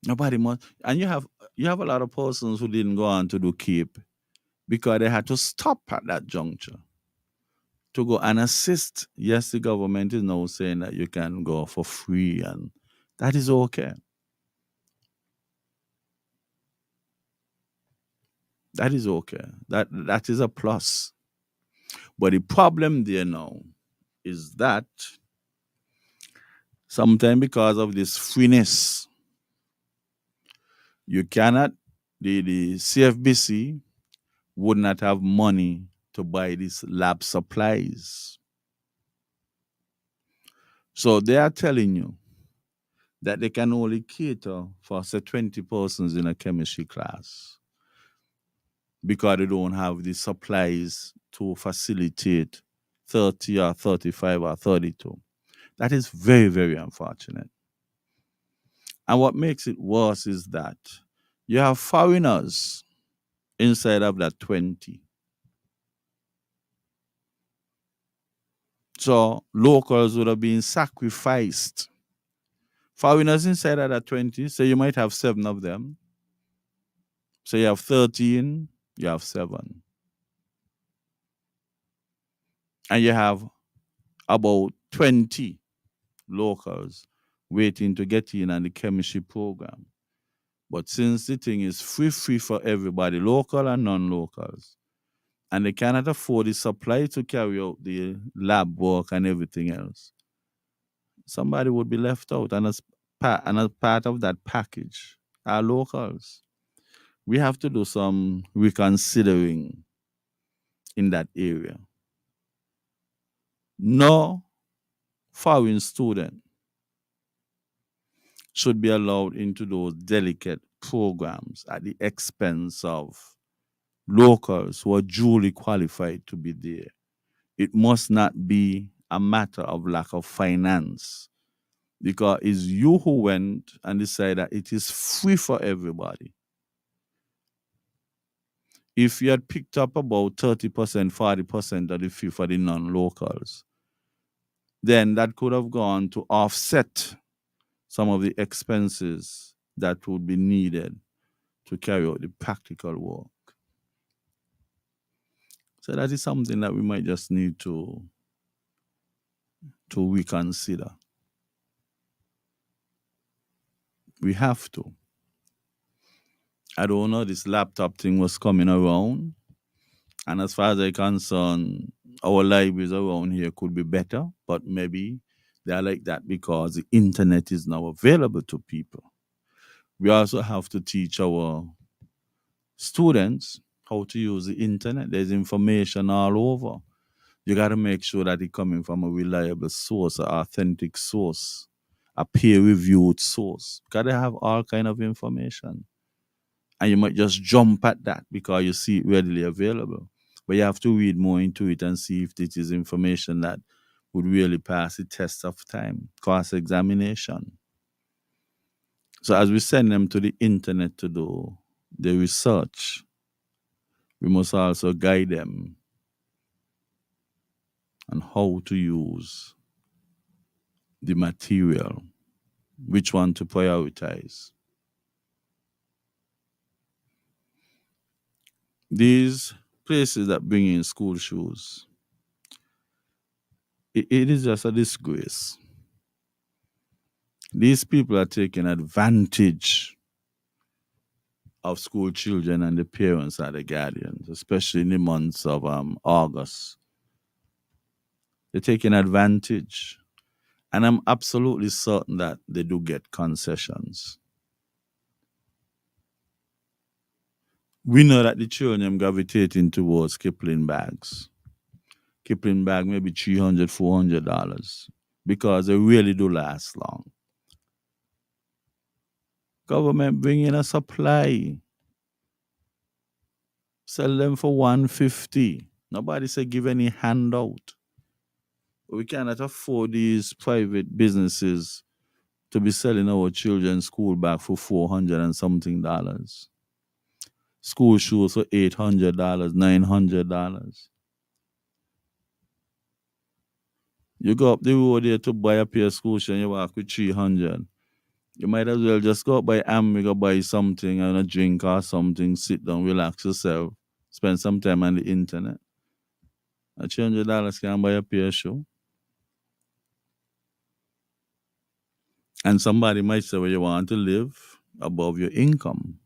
Nobody must, and you have a lot of persons who didn't go on to do keep because they had to stop at that juncture to go and assist. Yes, the government is now saying that you can go for free, and that is okay. That is okay. That is a plus. But the problem there now is that sometimes because of this freeness, you cannot, the CFBC would not have money to buy these lab supplies. So they are telling you that they can only cater for, say, 20 persons in a chemistry class because they don't have the supplies to facilitate 30 or 35 or 32. That is very, very unfortunate. And what makes it worse is that you have foreigners inside of that 20. So locals would have been sacrificed. Foreigners inside of that 20, so you might have 7 of them. So you have 13, you have 7. And you have about 20 locals waiting to get in on the chemistry program. But since the thing is free for everybody, local and non-locals, and they cannot afford the supply to carry out the lab work and everything else, somebody would be left out. And as part of that package are locals. We have to do some reconsidering in that area. No foreign student should be allowed into those delicate programs at the expense of locals who are duly qualified to be there. It must not be a matter of lack of finance, because it's you who went and decided that it is free for everybody. If you had picked up about 30%, 40% of the fee for the non-locals, then that could have gone to offset some of the expenses that would be needed to carry out the practical work. So that is something that we might just need to reconsider. We have to. I don't know, this laptop thing was coming around. And as far as I'm concerned, our libraries around here could be better, but maybe they are like that because the internet is now available to people. We also have to teach our students how to use the internet. There's information all over. You got to make sure that it's coming from a reliable source, an authentic source, a peer-reviewed source. Got to have all kind of information. And you might just jump at that because you see it readily available. But you have to read more into it and see if it is information that would really pass the test of time, cross-examination. So as we send them to the internet to do the research, we must also guide them on how to use the material, which one to prioritize. These places that bring in school shoes, it is just a disgrace. These people are taking advantage of school children and the parents and the guardians, especially in the months of August. They're taking advantage. And I'm absolutely certain that they do get concessions. We know that the children are gravitating towards Kipling bags. Kipling bag maybe $300, $400 because they really do last long. Government bring in a supply. Sell them for $150. Nobody say give any handout. We cannot afford these private businesses to be selling our children's school bag for $400 and something dollars. School shoes for $800, $900. You go up the road there to buy a pair of school shoes and you walk with $300. You might as well just go up by Amway or buy something and a drink or something, sit down, relax yourself, spend some time on the internet. A $300 can buy a pair of shoes. And somebody might say, well, you want to live above your income.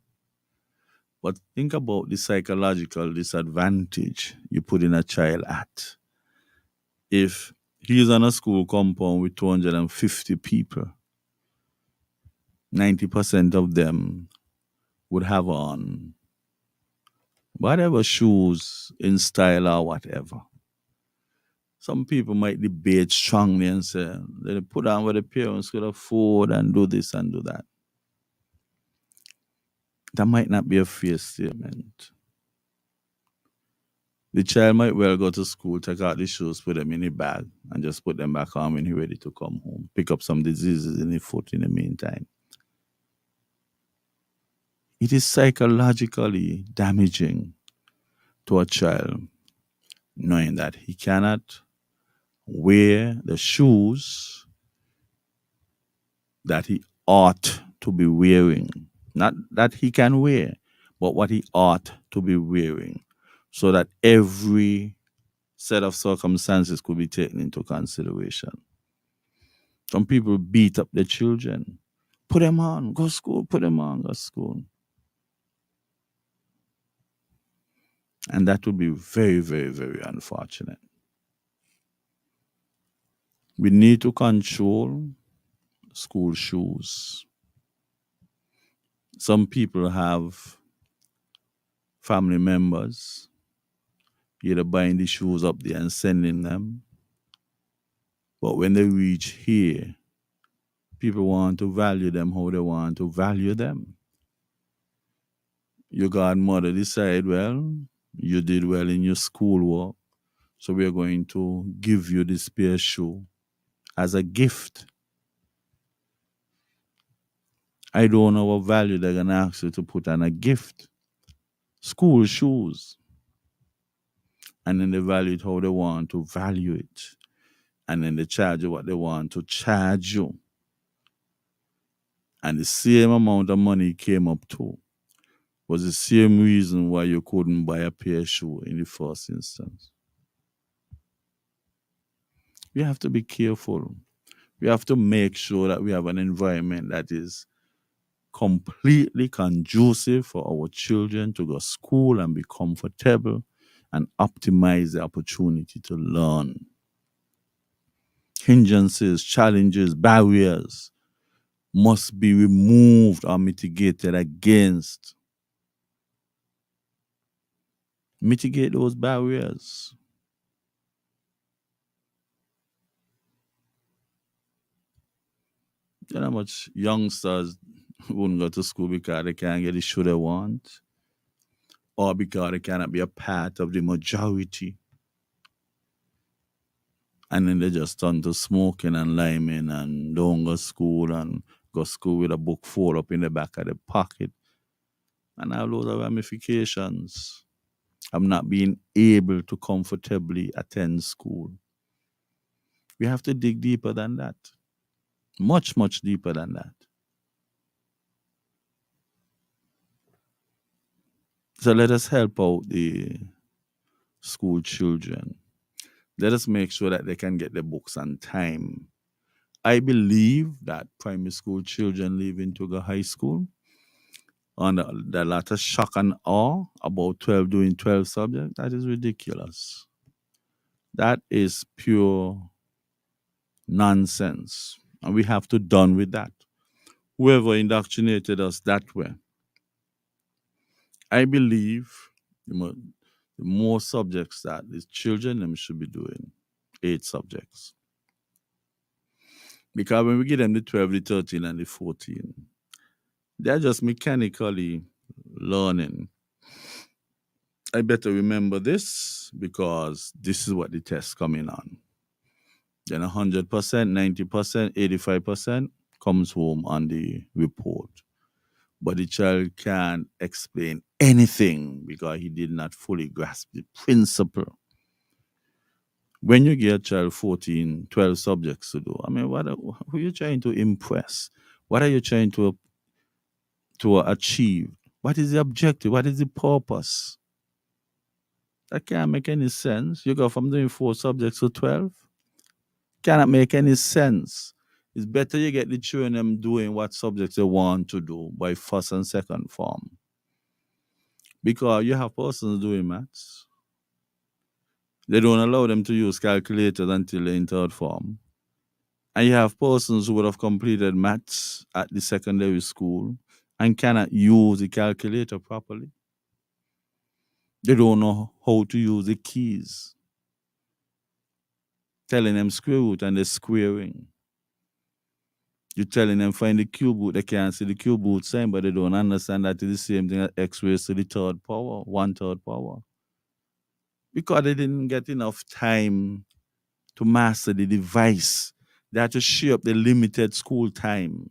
But think about the psychological disadvantage you put in a child at. If he's on a school compound with 250 people, 90% of them would have on whatever shoes in style or whatever. Some people might debate strongly and say, they put on what the parents could afford and do this and do that. That might not be a fair statement. The child might well go to school, take out the shoes, put them in the bag, and just put them back on when he's ready to come home. Pick up some diseases in the foot in the meantime. It is psychologically damaging to a child knowing that he cannot wear the shoes that he ought to be wearing. Not that he can wear, but what he ought to be wearing, so that every set of circumstances could be taken into consideration. Some people beat up their children. Put them on, go school, put them on, go school. And that would be very, very, very unfortunate. We need to control school shoes. Some people have family members either buying the shoes up there and sending them. But when they reach here, people want to value them how they want to value them. Your godmother decide, well, you did well in your schoolwork, so we're going to give you this pair of shoe as a gift. I don't know what value they're going to ask you to put on a gift. school shoes. And then they value it how they want to value it. And then they charge you what they want to charge you. And the same amount of money came up to was the same reason why you couldn't buy a pair of shoes in the first instance. We have to be careful. We have to make sure that we have an environment that is completely conducive for our children to go to school and be comfortable and optimize the opportunity to learn. Hindrances, challenges, barriers must be removed or mitigated against. Mitigate those barriers. You know how much youngsters wouldn't go to school because they can't get the shoe they want, or because they cannot be a part of the majority. And then they just turn to smoking and liming and don't go to school and go to school with a book full up in the back of the pocket. And all those are ramifications of not being able to comfortably attend school. We have to dig deeper than that. Much, much deeper than that. So let us help out the school children. Let us make sure that they can get the books on time. I believe that primary school children leaving to go high school under the lot of shock and awe about 12 doing 12 subjects, that is ridiculous. That is pure nonsense. And we have to done with that. Whoever indoctrinated us that way. I believe the more subjects that these children them should be doing, 8 subjects. Because when we give them the 12, the 13, and the 14, they're just mechanically learning. I better remember this because this is what the test coming on. Then 100%, 90%, 85% comes home on the report. But the child can't explain anything because he did not fully grasp the principle. When you get a child 14, 12 subjects to do, I mean, who are you trying to impress? What are you trying to achieve? What is the objective? What is the purpose? That can't make any sense. You go from doing 4 subjects to 12. Cannot make any sense. It's better you get the children them doing what subjects they want to do by first and second form. Because you have persons doing maths. They don't allow them to use calculators until they're in third form. And you have persons who would have completed maths at the secondary school and cannot use the calculator properly. They don't know how to use the keys. Telling them square root and they're squaring. You're telling them find the cube root, they can't see the cube root sign, but they don't understand that it's the same thing as x raised to the third power, 1/3 power. Because they didn't get enough time to master the device. They had to share up the limited school time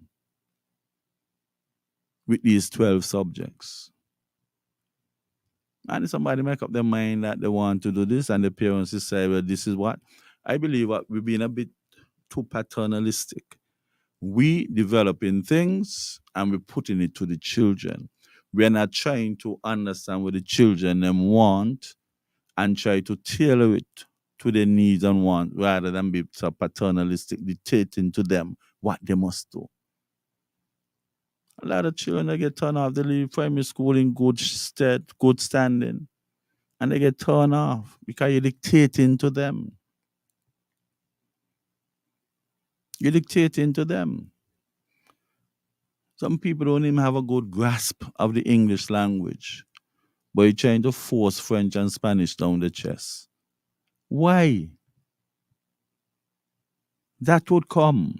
with these 12 subjects. And if somebody make up their mind that they want to do this and the parents decide, well, this is what, I believe what we're being a bit too paternalistic. We developing things and we're putting it to the children. We're not trying to understand what the children them want and try to tailor it to their needs and wants rather than be so paternalistic, dictating to them what they must do. A lot of children they get turned off. They leave primary school in good stead, good standing, and they get turned off because you're dictating to them. You're dictating to them. Some people don't even have a good grasp of the English language, but you're trying to force French and Spanish down the chest. Why? That would come.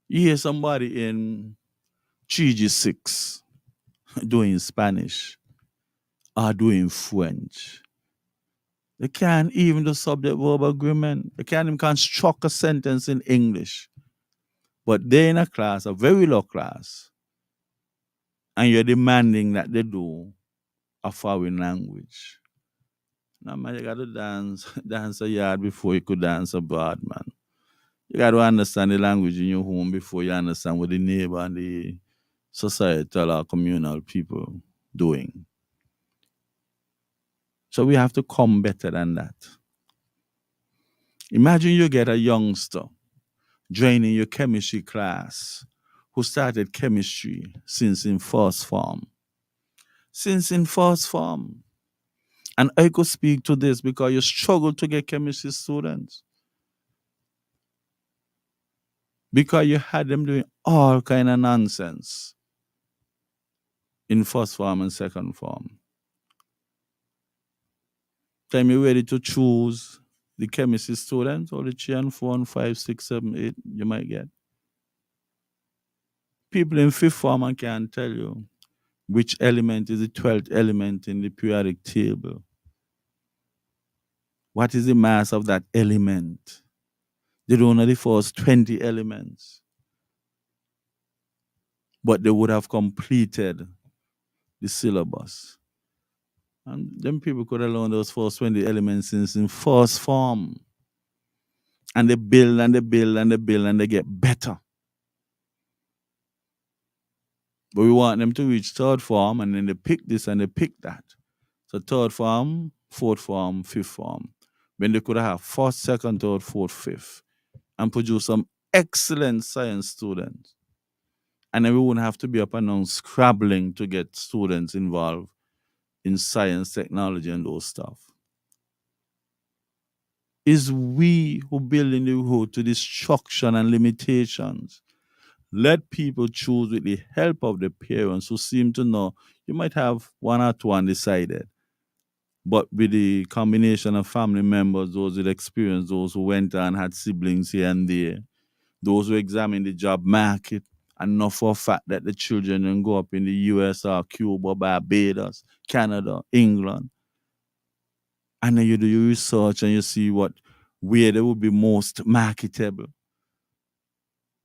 You hear somebody in 3G6 doing Spanish or doing French. They can't even do subject verb agreement. They can't even construct a sentence in English. But they're in a class, a very low class, and you're demanding that they do a foreign language. Now, man, you got to dance a yard before you could dance abroad, man. You got to understand the language in your home before you understand what the neighbor and the societal or communal people doing. So we have to come better than that. Imagine you get a youngster joining your chemistry class who started chemistry since in first form. Since in first form. And I could speak to this because you struggle to get chemistry students. Because you had them doing all kind of nonsense in first form and second form. Time you're ready to choose the chemistry student or the 3 and 4 and 5, 6, 7, 8 you might get. People in fifth form and can tell you which element is the 12th element in the periodic table. What is the mass of that element? They don't know the first 20 elements. But they would have completed the syllabus. And them people could have learned those first 20 elements since in first form. And they build and they build and they build and they get better. But we want them to reach third form and then they pick this and they pick that. So third form, fourth form, fifth form. When they could have first, second, third, fourth, fifth. And produce some excellent science students. And then we wouldn't have to be up and down scrabbling to get students involved in science, technology, and those stuff. Is we who build in the road to destruction and limitations. Let people choose with the help of the parents who seem to know. You might have one or two undecided, but with the combination of family members, those with experience, those who went and had siblings here and there, those who examine the job market, and know for a fact that the children can go up in the US or Cuba, Barbados, Canada, England. And then you do your research and you see where they would be most marketable.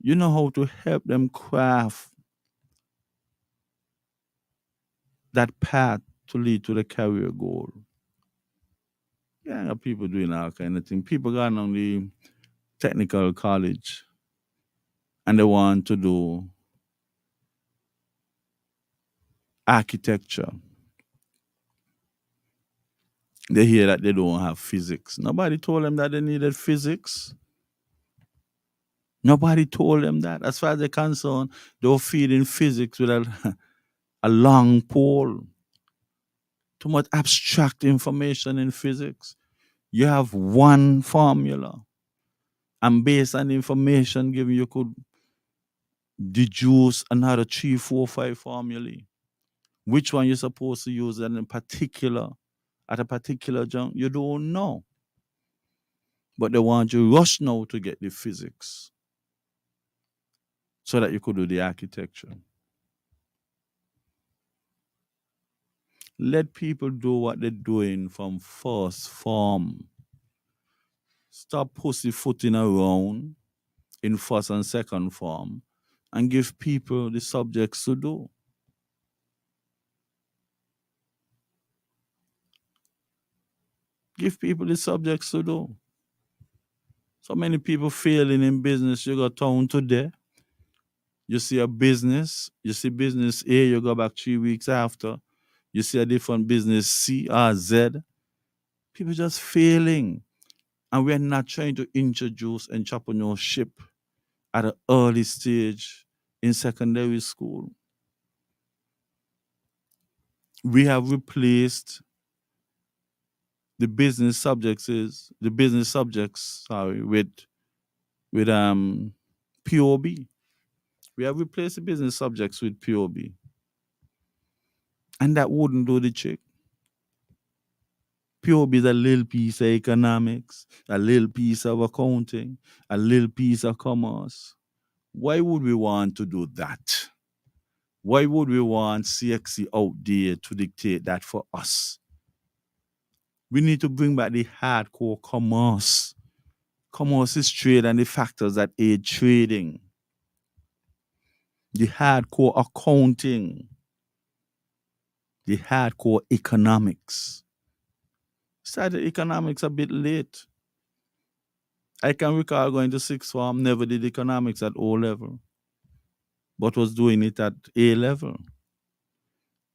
You know how to help them craft that path to lead to the career goal. Yeah, people doing all kind of things. People going on the technical college and they want to do architecture. They hear that they don't have physics. Nobody told them that they needed physics. Nobody told them that. As far as they're concerned, they were feeding physics with a long pole. Too much abstract information in physics. You have one formula. And based on the information given, you could deduce another 3, 4, 5 formulae. Which one you're supposed to use at a particular jump, you don't know. But they want you rush now to get the physics so that you could do the architecture. Let people do what they're doing from first form. Stop pussyfooting around in first and second form and give people the subjects to do. Give people the subjects to do. So many people failing in business. You go town today. You see a business. You see business A. You go back 3 weeks after. You see a different business C or Z. People just failing. And we're not trying to introduce entrepreneurship at an early stage in secondary school. We have replaced the business subjects with POB. We have replaced the business subjects with POB. And that wouldn't do the trick. POB is a little piece of economics, a little piece of accounting, a little piece of commerce. Why would we want to do that? Why would we want CXC out there to dictate that for us? We need to bring back the hardcore commerce. Commerce is trade and the factors that aid trading. The hardcore accounting. the hardcore economics. Started economics a bit late. I can recall going to sixth form, never did economics at O level, but was doing it at A level.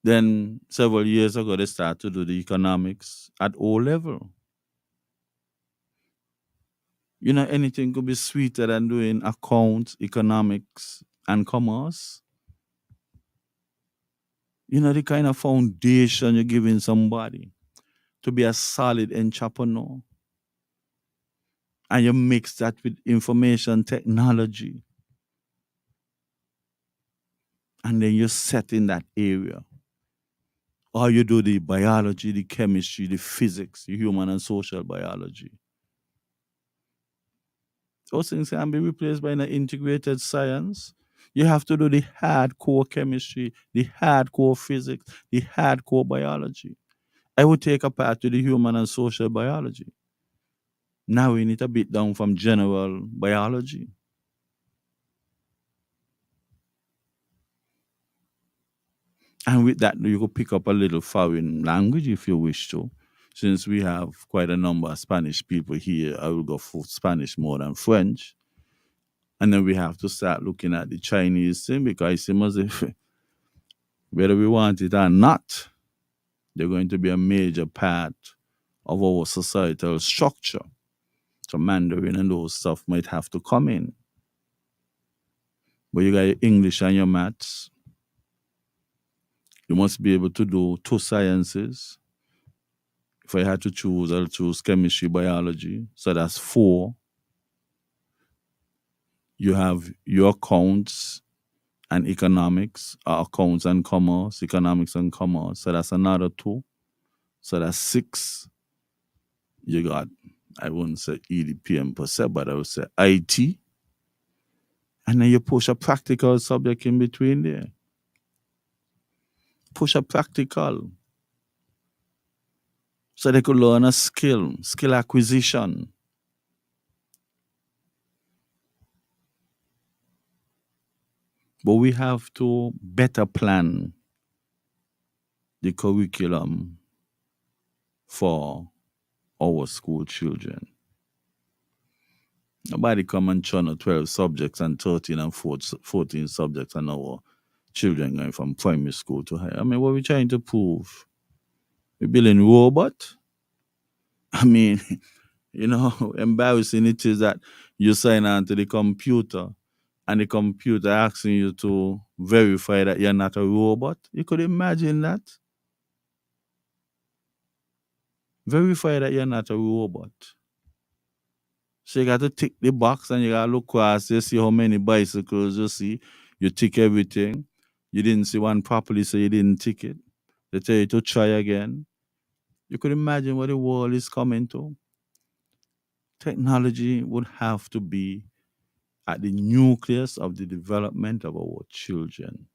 Then several years ago, they started to do the economics at O level. You know, anything could be sweeter than doing accounts, economics, and commerce. You know, the kind of foundation you're giving somebody to be a solid entrepreneur. And you mix that with information technology. And then you set in that area. Or you do the biology, the chemistry, the physics, the human and social biology. Those things can be replaced by an integrated science. You have to do the hardcore chemistry, the hardcore physics, the hardcore biology. I would take a part to the human and social biology. Now we need a bit down from general biology. And with that, you could pick up a little foreign language if you wish to. Since we have quite a number of Spanish people here, I will go for Spanish more than French. And then we have to start looking at the Chinese thing because it seems as if whether we want it or not, they're going to be a major part of our societal structure. So Mandarin and those stuff might have to come in. But you got your English and your maths. You must be able to do two sciences. If I had to choose, I'll choose chemistry, biology. So that's 4. You have your accounts and economics, accounts and commerce, economics and commerce. So that's another 2. So that's 6. You got, I wouldn't say EDPM per se, but I would say IT. And then you push a practical subject in between there. Push a practical. So they could learn a skill acquisition. But we have to better plan the curriculum for our school children. Nobody come and churn 12 subjects and 13 and 14 subjects and our children going from primary school to higher. I mean, what are we trying to prove? We're building robot? I mean, you know, embarrassing it is that you sign on to the computer and the computer asking you to verify that you're not a robot. You could imagine that. Verify that you're not a robot. So you got to tick the box and you got to look across to see how many bicycles you see. You tick everything. You didn't see one properly, so you didn't tick it. They tell you to try again. You could imagine what the world is coming to. Technology would have to be at the nucleus of the development of our children.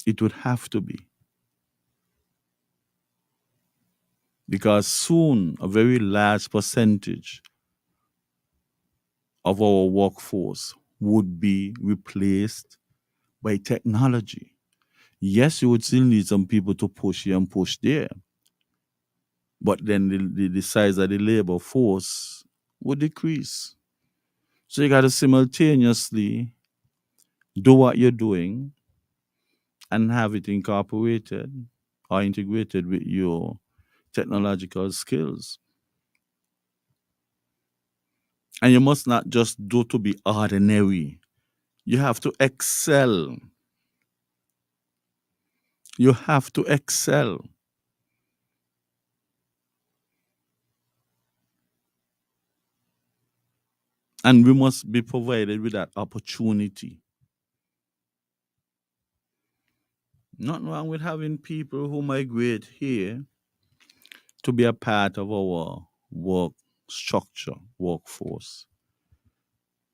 It would have to be. Because soon a very large percentage of our workforce would be replaced by technology. Yes, you would still need some people to push here and push there. But then the size of the labor force would decrease. So you got to simultaneously do what you're doing and have it incorporated or integrated with your technological skills. And you must not just do to be ordinary. You have to excel. You have to excel. And we must be provided with that opportunity. Nothing wrong with having people who migrate here to be a part of our work structure, workforce.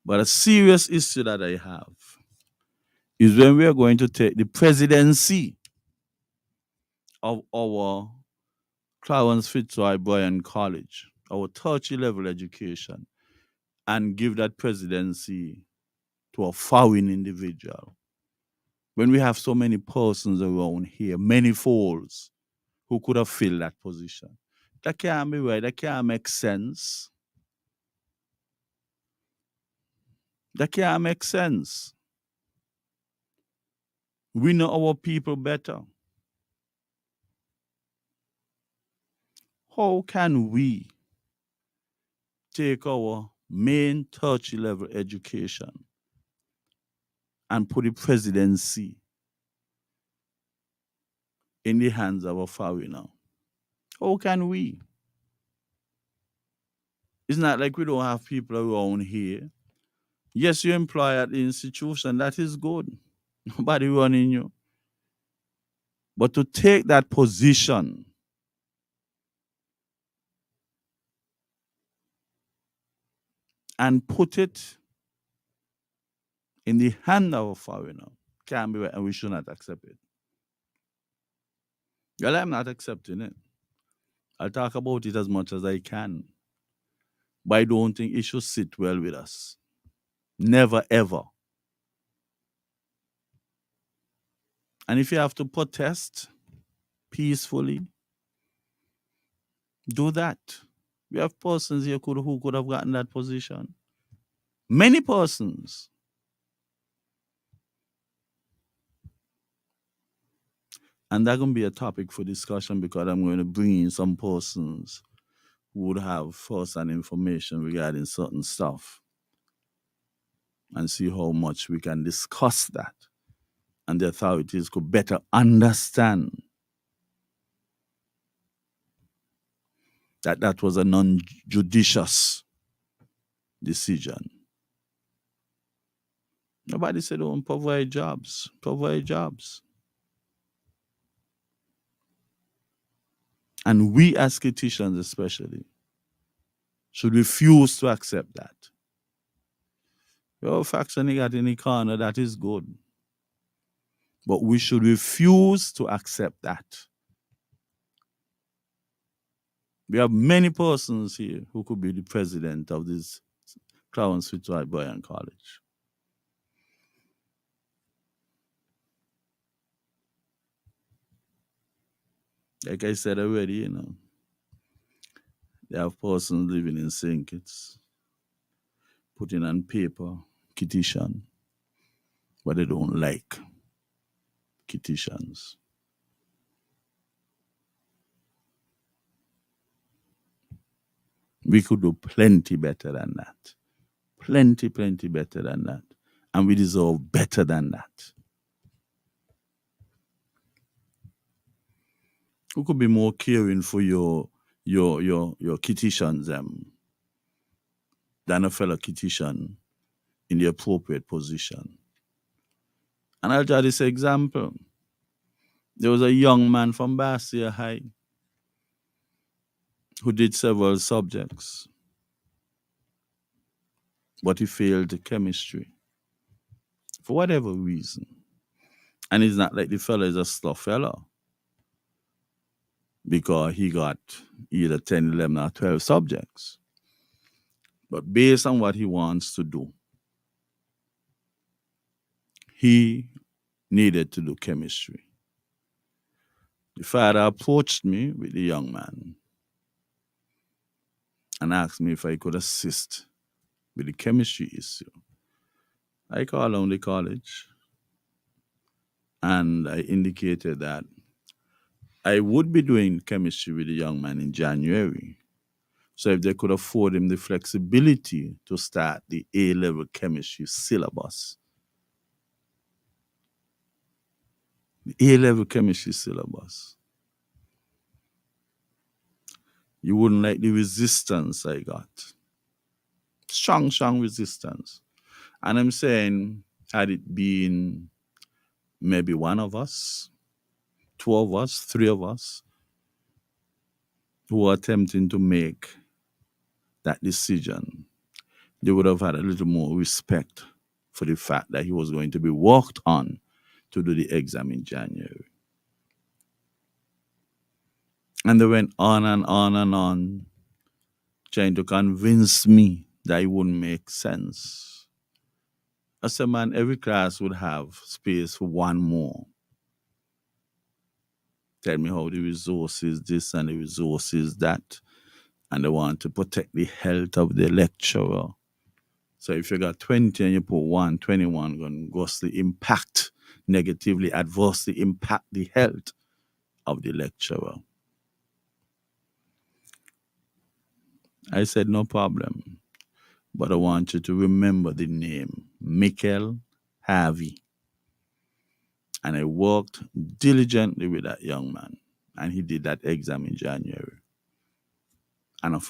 But a serious issue that I have is when we are going to take the presidency of our Clarence Fitzroy Bryan College, our tertiary level education, and give that presidency to a foreign individual. when we have so many persons around here, many folds, who could have filled that position? That can't be right. That can't make sense. That can't make sense. We know our people better. How can we take our main tertiary level education and put the presidency in the hands of a foreigner? How can we? It's not like we don't have people around here. Yes, you employ at the institution, that is good. Nobody running you. But to take that position and put it in the hand of a foreigner can be right, and we should not accept it. Well, I'm not accepting it. I'll talk about it as much as I can. But I don't think it should sit well with us. Never, ever. And if you have to protest peacefully, do that. We have persons here who could have gotten that position. Many persons. And that's going to be a topic for discussion because I'm going to bring in some persons who would have first-hand information regarding certain stuff and see how much we can discuss that. And the authorities could better understand that that was a non-judicious decision. Nobody said, don't provide jobs. Provide jobs. And we as Kititians especially should refuse to accept that. Your faction you got in the corner, that is good. But we should refuse to accept that. We have many persons here who could be the president of this Clarence Fitzroy Boyan College. Like I said already, they have persons living in St. Kitts, putting on paper, Kititian, but they don't like Kititians. We could do plenty better than that. Plenty better than that. And we deserve better than that. Who could be more caring for your Kititians than a fellow Kititian in the appropriate position? And I'll try this example. There was a young man from Basia High who did several subjects, but he failed chemistry for whatever reason. And it's not like the fellow is a slow fellow because he got either 10, 11, or 12 subjects. But based on what he wants to do, he needed to do chemistry. The father approached me with the young man and asked me if I could assist with the chemistry issue. I called on the college and I indicated that I would be doing chemistry with the young man in January. So if they could afford him the flexibility to start the A-level chemistry syllabus. The A-level chemistry syllabus. You wouldn't like the resistance I got. Strong resistance. And I'm saying, had it been maybe one of us, two of us, three of us, who were attempting to make that decision, they would have had a little more respect for the fact that he was going to be worked on to do the exam in January. And they went on and on and on, trying to convince me that it wouldn't make sense. I said, man, every class would have space for one more. Tell me how the resources this and the resources that. And they want to protect the health of the lecturer. So if you got 20 and you put 21 going to grossly impact, negatively, adversely impact the health of the lecturer. I said, no problem. But I want you to remember the name, Michael Harvey. And I worked diligently with that young man. And he did that exam in January. And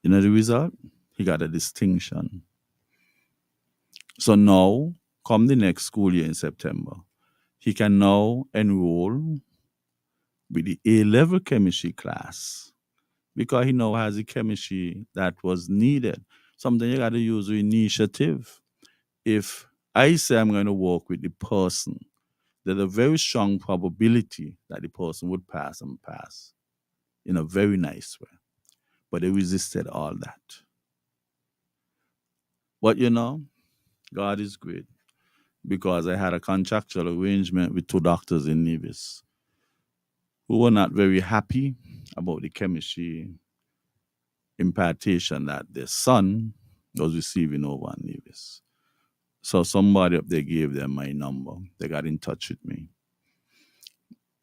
you know the result? He got a distinction. So now, come the next school year in September, he can now enroll with the A-level chemistry class because he now has the chemistry that was needed. Something you got to use with initiative. If I say I'm going to work with the person, there's a very strong probability that the person would pass and pass in a very nice way. But they resisted all that. But you know, God is great because I had a contractual arrangement with two doctors in Nevis who were not very happy about the chemistry impartation that their son was receiving over in Nevis. So somebody up there gave them my number. They got in touch with me.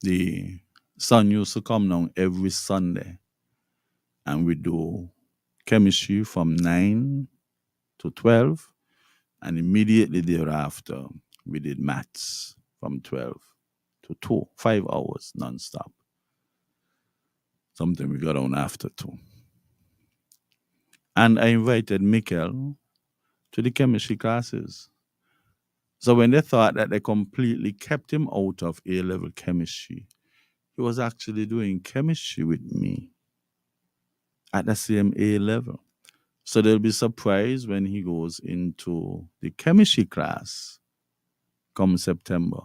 The son used to come down every Sunday and we do chemistry from 9 to 12 and immediately thereafter we did maths from 12 to 2, 5 hours non-stop. Something we got on after 2. And I invited Mikkel to the chemistry classes. So when they thought that they completely kept him out of A-level chemistry, he was actually doing chemistry with me at the same A-level. So they'll be surprised when he goes into the chemistry class come September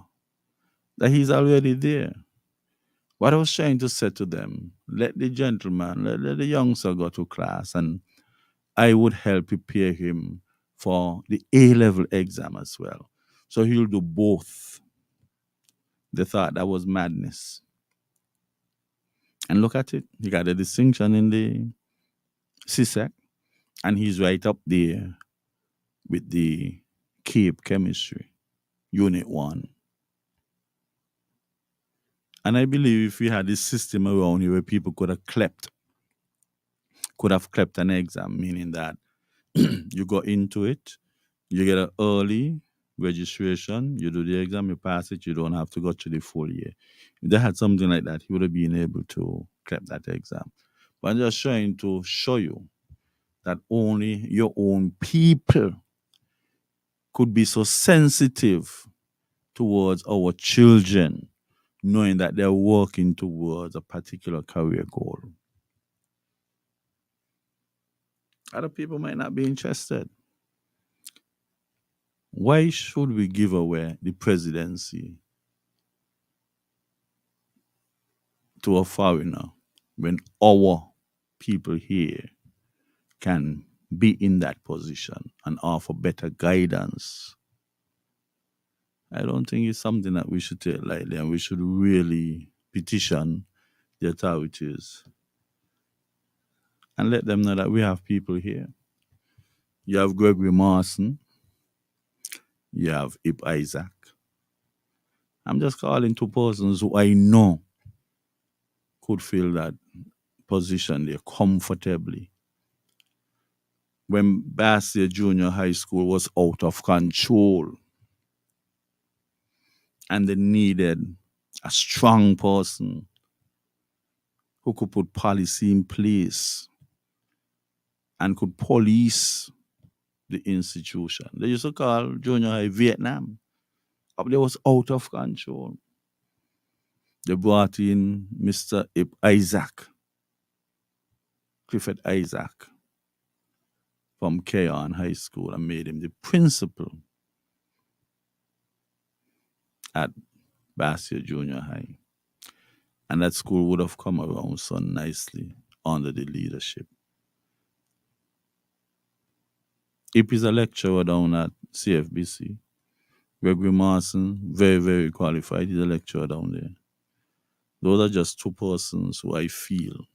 that he's already there. What I was trying to say to them, let the gentleman, let the youngster go to class and I would help prepare him for the A-level exam as well. So he'll do both. They thought that was madness. And look at it. He got a distinction in the CSEC, and he's right up there with the Cape Chemistry, Unit 1. And I believe if we had this system around here where people could have clept an exam, meaning that you go into it, you get an early registration, you do the exam, you pass it, you don't have to go through the full year. If they had something like that, he would have been able to clear that exam. But I'm just trying to show you that only your own people could be so sensitive towards our children, knowing that they're working towards a particular career goal. Other people might not be interested. Why should we give away the presidency to a foreigner when our people here can be in that position and offer better guidance? I don't think it's something that we should take lightly, and we should really petition the authorities and let them know that we have people here. You have Gregory Marson, you have Ip Isaac. I'm just calling two persons who I know could fill that position there comfortably. When Bassier Junior High School was out of control and they needed a strong person who could put policy in place and could police the institution. They used to call junior high Vietnam. Up there was out of control. They brought in Mr. Isaac, Clifford Isaac, from Keon High School and made him the principal at Bassier Junior High. And that school would have come around so nicely under the leadership Ip is a lecturer down at CFBC. Gregory Marson, very, very qualified. He's a lecturer down there. Those are just two persons who I feel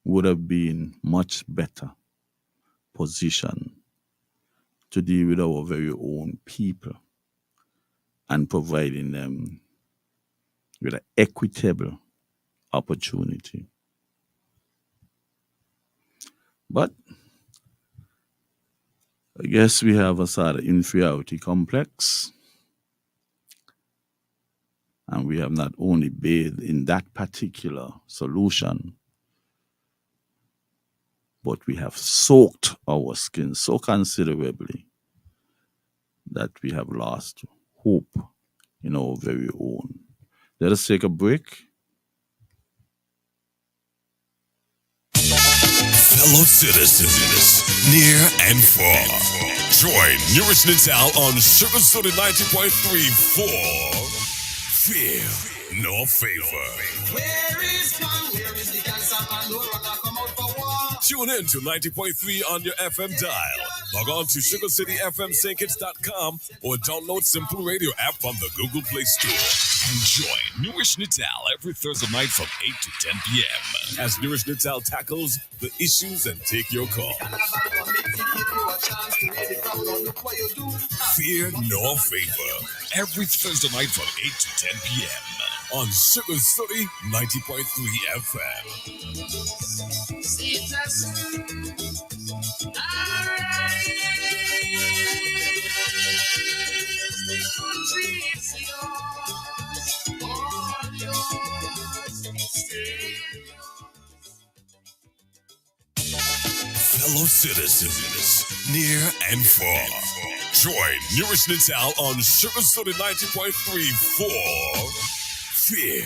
would have been much better positioned to deal with our very own people and providing them with an equitable opportunity. But I guess we have a sort of inferiority complex, and we have not only bathed in that particular solution, but we have soaked our skin so considerably that we have lost hope in our very own. Let us take a break. Fellow citizens, near and far, join Newrish Nital on Sugar Soda 90.3 for Fear No Favor. Where is man? Where is the cancer man? No runner come out for war. Tune in to 90.3 on your FM dial. Log on to sugarcityfmsyncits.com or download Simple Radio app from the Google Play Store. And join Newrish Nital every Thursday night from 8 to 10 p.m. as Newrish Nital tackles the issues and take your call. Fear No Favor every Thursday night from 8 to 10 p.m. on Sugar City 90.3 FM. Fellow citizens, near and far, join Newrish Nital on Sugar Soda 90.3 for Fear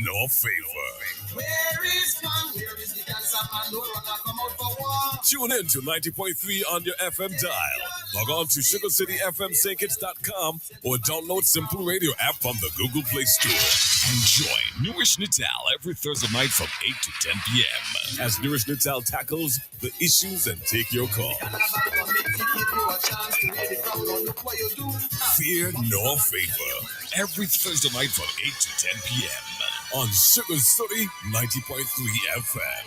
No Favor. Where is man? Where is the cancer man? No runner come out for war. Tune in to 90.3 on your FM dial. Log on to sugarcityfmsyncits.com or download Simple Radio app from the Google Play Store. And join Newrish Nital every Thursday night from 8 to 10 p.m. as Newrish Nital tackles the issues and take your call. Fear No Favor every Thursday night from 8 to 10 p.m. on Sugar City 90.3 FM.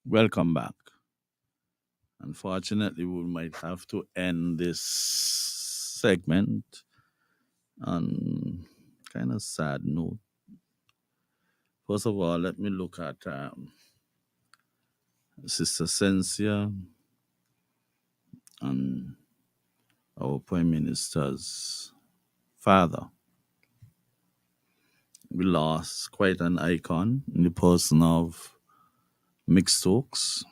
Welcome back. Unfortunately, we might have to end this segment on kind of sad note. First of all, let me look at Sister Sensia and our Prime Minister's father. We lost quite an icon in the person of Mick Stokes.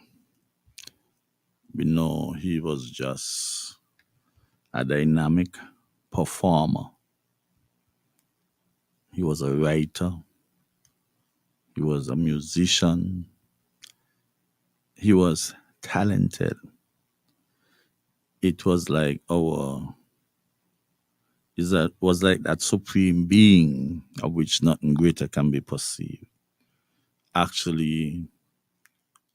We know he was just a dynamic performer. He was a writer. He was a musician. He was talented. It was like was like that supreme being of which nothing greater can be perceived. Actually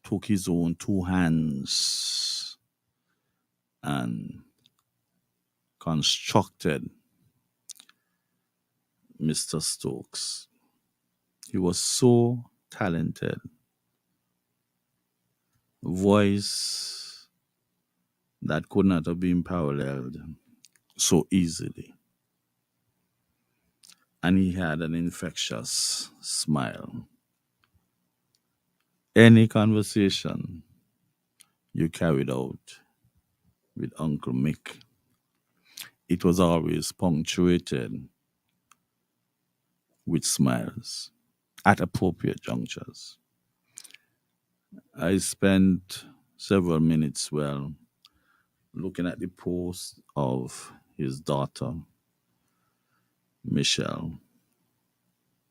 took his own two hands and constructed Mr. Stokes. He was so talented. Voice that could not have been paralleled so easily. And he had an infectious smile. Any conversation you carried out with Uncle Mick, it was always punctuated with smiles at appropriate junctures. I spent several minutes, looking at the post of his daughter Michelle.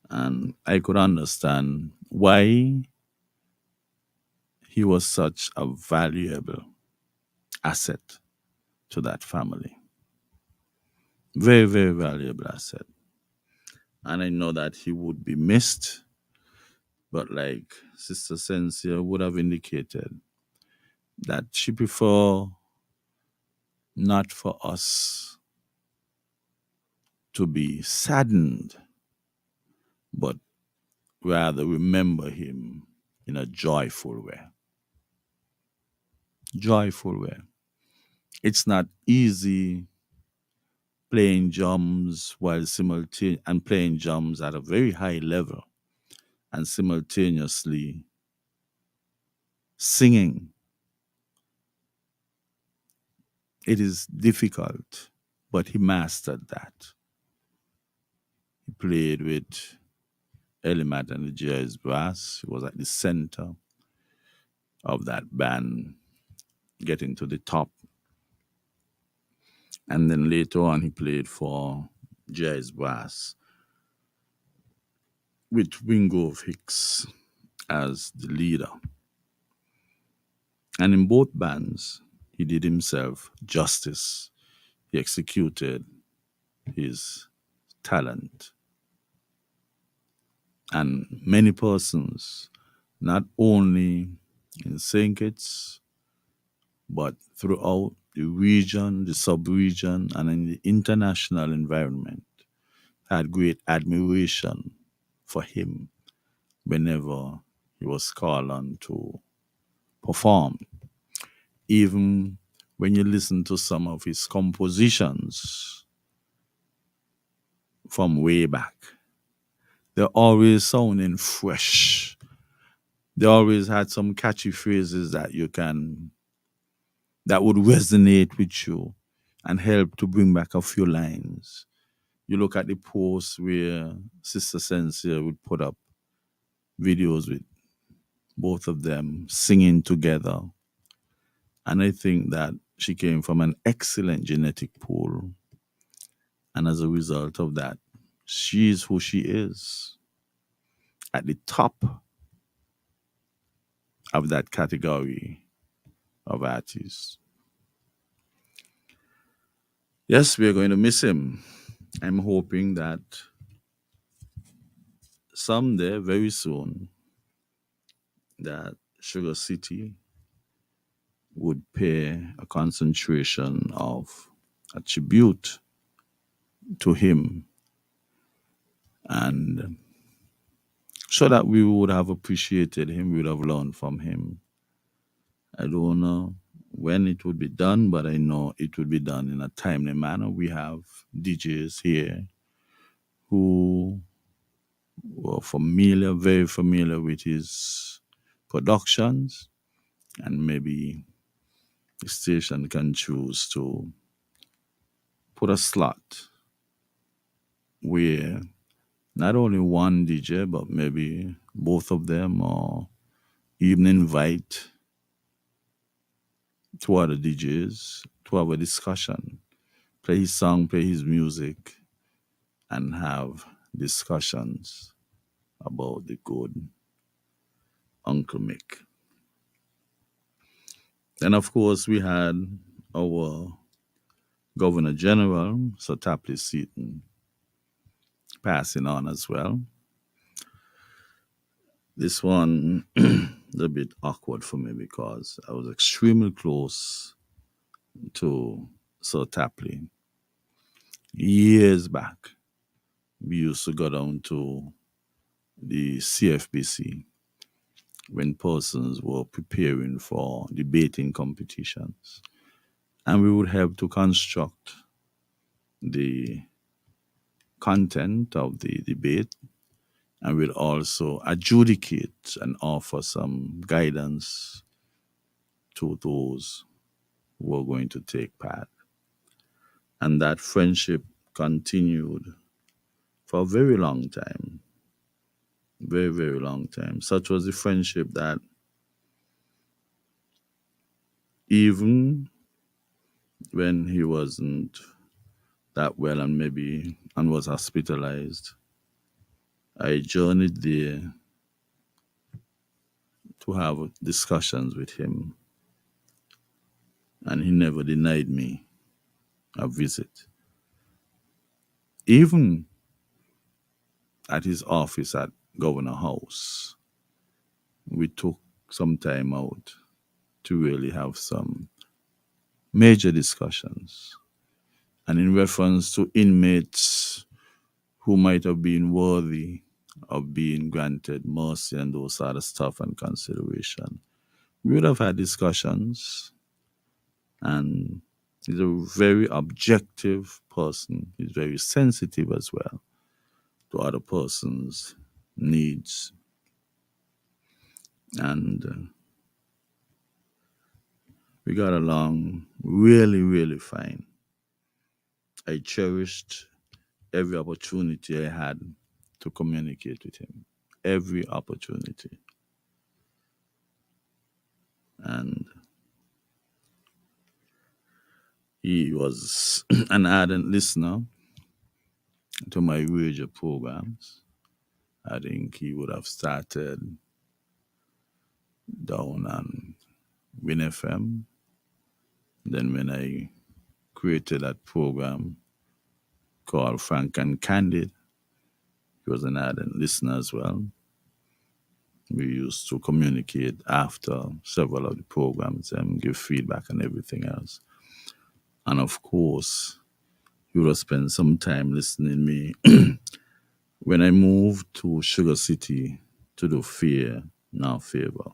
And I could understand why he was such a valuable asset to that family. Very, very valuable asset. And I know that he would be missed, but like Sister Sensia would have indicated, that she prefer not for us to be saddened, but rather remember him in a joyful way. Joyful way. It's not easy playing drums while simultaneously and playing drums at a very high level and simultaneously singing. It is difficult, but he mastered that. He played with Elimat and the jazz brass. He was at the center of that band, getting to the top. And then later on, he played for jazz brass with Wingrove Hicks as the leader. And in both bands, he did himself justice. He executed his talent. And many persons, not only in St. Kitts, but throughout the region, the sub-region, and in the international environment, had great admiration for him whenever he was called on to perform. Even when you listen to some of his compositions from way back, they're always sounding fresh. They always had some catchy phrases that would resonate with you and help to bring back a few lines. You look at the posts where Sister Sensia would put up videos with both of them singing together. And I think that she came from an excellent genetic pool. And as a result of that, she's who she is at the top of that category of artists. Yes, we're going to miss him. I'm hoping that someday, very soon, that Sugar City would pay a concentration of a tribute to him, and so that we would have appreciated him, we would have learned from him. I don't know when it would be done, but I know it would be done in a timely manner. We have DJs here who were familiar, very familiar with his productions, and maybe the station can choose to put a slot where not only one DJ, but maybe both of them, or even invite two other DJs to have a discussion, play his song, play his music, and have discussions about the good Uncle Mick. Then, of course, we had our Governor General, Sir Tapley Seaton, passing on as well. This one is a bit awkward for me because I was extremely close to Sir Tapley. Years back, we used to go down to the CFBC when persons were preparing for debating competitions. And we would help to construct the content of the debate, and we'll also adjudicate and offer some guidance to those who are going to take part. And that friendship continued for a very long time. Very, very long time. Such was the friendship that even when he wasn't that well and was hospitalized. I journeyed there to have discussions with him, and he never denied me a visit. Even at his office at Governor House, we took some time out to really have some major discussions. And in reference to inmates who might have been worthy of being granted mercy and those other stuff and consideration, we would have had discussions. And he's a very objective person. He's very sensitive as well to other person's needs. And we got along really, really fine. I cherished every opportunity I had to communicate with him. Every opportunity. And he was an ardent listener to my radio programs. I think he would have started down on Win FM. Then when I created that program called Frank and Candid, he was an ardent listener as well. We used to communicate after several of the programs and give feedback and everything else. And of course, he would have spent some time listening to me when I moved to Sugar City to do Fear Now Favor.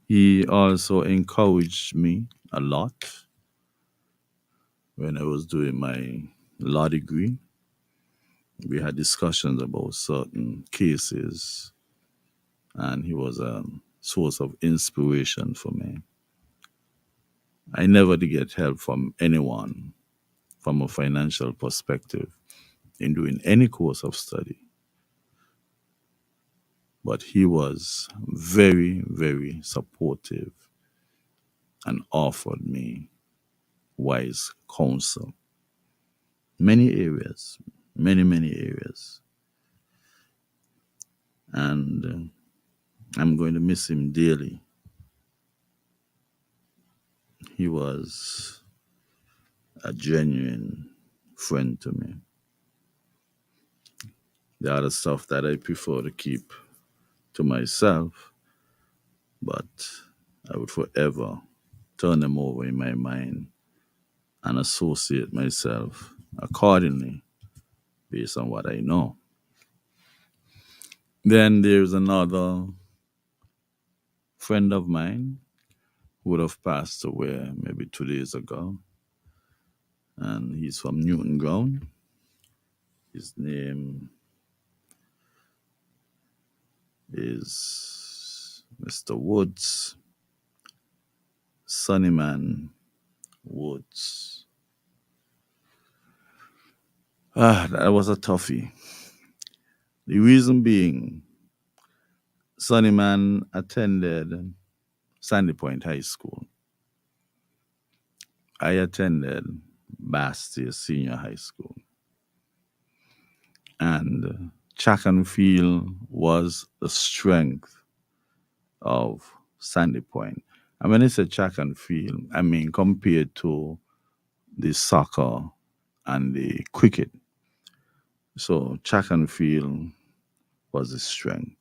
He also encouraged me a lot when I was doing my law degree. We had discussions about certain cases, and he was a source of inspiration for me. I never did get help from anyone from a financial perspective in doing any course of study. But he was very, very supportive and offered me wise counsel. Many areas, many areas. And I'm going to miss him dearly. He was a genuine friend to me. The other stuff that I prefer to keep to myself, but I would forever turn them over in my mind and associate myself accordingly based on what I know. Then there's another friend of mine who would have passed away maybe 2 days ago, and he's from Newton Ground. His name is Mr. Woods, Sunnyman Woods. That was a toughie. The reason being, Sunnyman attended Sandy Point High School. I attended Bastia Senior High School. And track and field was the strength of Sandy Point. And when I say track and field, I mean compared to the soccer and the cricket. So track and field was the strength.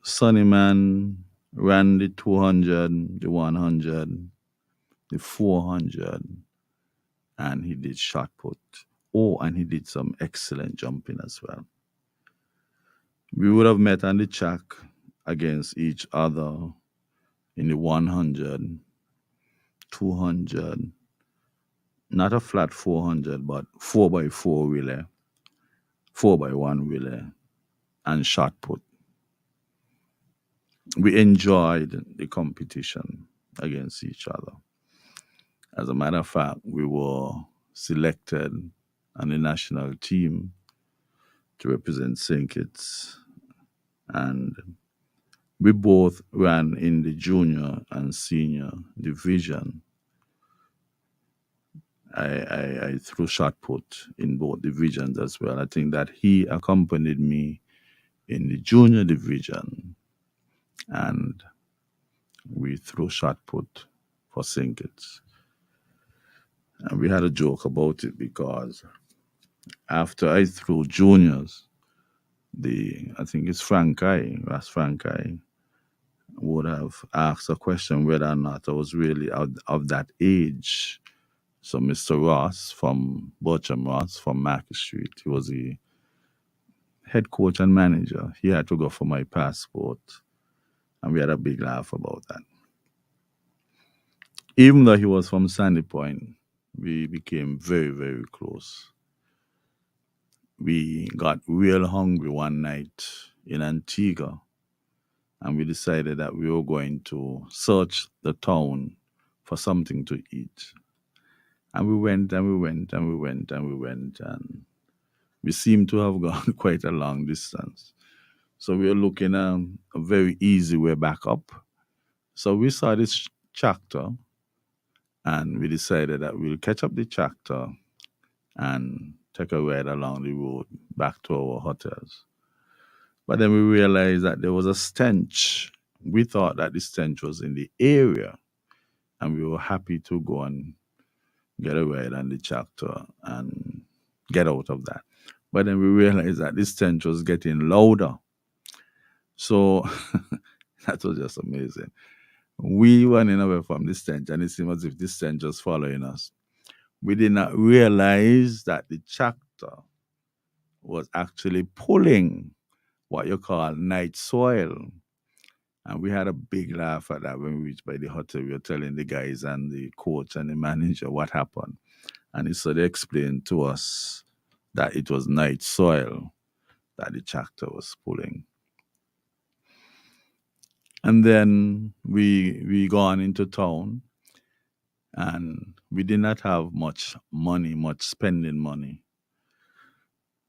Sunnyman ran the 200, the 100, the 400, and he did shot put. Oh, and he did some excellent jumping as well. We would have met on the track against each other in the 100, 200, not a flat 400, but 4x4 relay, 4x1 relay, and shot put. We enjoyed the competition against each other. As a matter of fact, we were selected on the national team to represent St. Kitts, and we both ran in the junior and senior division. I threw shot put in both divisions as well. I think that he accompanied me in the junior division, and we threw shot put for Sinkets. And we had a joke about it because after I threw juniors, I think it's Frankai would have asked a question whether or not I was really out of that age. So Mr. Ross from Bertram Ross from Market Street, he was the head coach and manager. He had to go for my passport, and we had a big laugh about that. Even though he was from Sandy Point, we became very, very close. We got real hungry one night in Antigua, and we decided that we were going to search the town for something to eat. And we went and we went and we went and we went, and we seemed to have gone quite a long distance. So we were looking a very easy way back up. So we saw this tractor, and we decided that we'll catch up the tractor and take a ride along the road back to our hotels. But then we realized that there was a stench. We thought that the stench was in the area, and we were happy to go and get a ride on the tractor and get out of that. But then we realized that the stench was getting louder. So that was just amazing. We running away from the stench, and it seemed as if the stench was following us. We did not realize that the tractor was actually pulling what you call night soil. And we had a big laugh at that when we reached by the hotel. We were telling the guys and the coach and the manager what happened. And so they explained to us that it was night soil that the tractor was pulling. And then we gone into town, and we did not have much money, much spending money.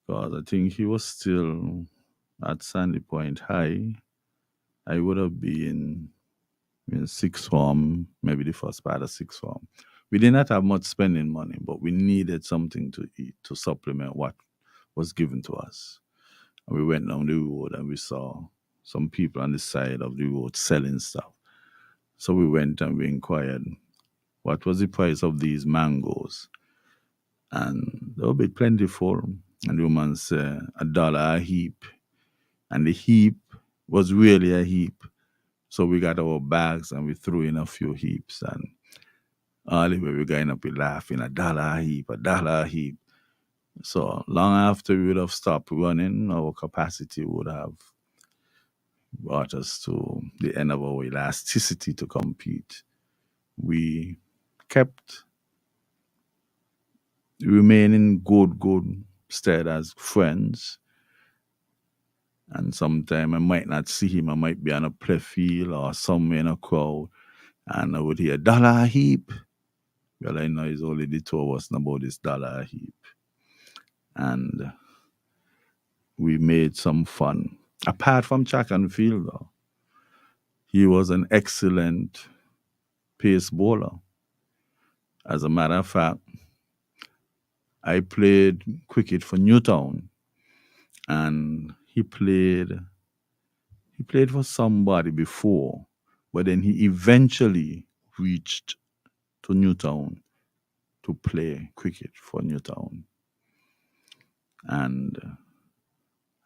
Because I think he was still at Sandy Point High. I would have been in sixth form, maybe the first part of sixth form. We did not have much spending money, but we needed something to eat to supplement what was given to us. And we went down the road and we saw some people on the side of the road selling stuff. So we went and we inquired what was the price of these mangoes. And they were a bit plentiful. And the woman said $1 a heap. And the heap was really a heap. So we got our bags and we threw in a few heaps. And all the way we going up, we laughing, $1 a heap, $1 a heap. So long after we would have stopped running, our capacity would have brought us to the end of our elasticity to compete. We kept remaining good stead as friends. And sometime I might not see him. I might be on a play field or somewhere in a crowd, and I would hear $1 a heap. Well, I know it's only the two of us about this $1 a heap. And we made some fun. Apart from track and field, though, he was an excellent pace bowler. As a matter of fact, I played cricket for Newtown, and he played for somebody before, but then he eventually reached to Newtown to play cricket for Newtown. And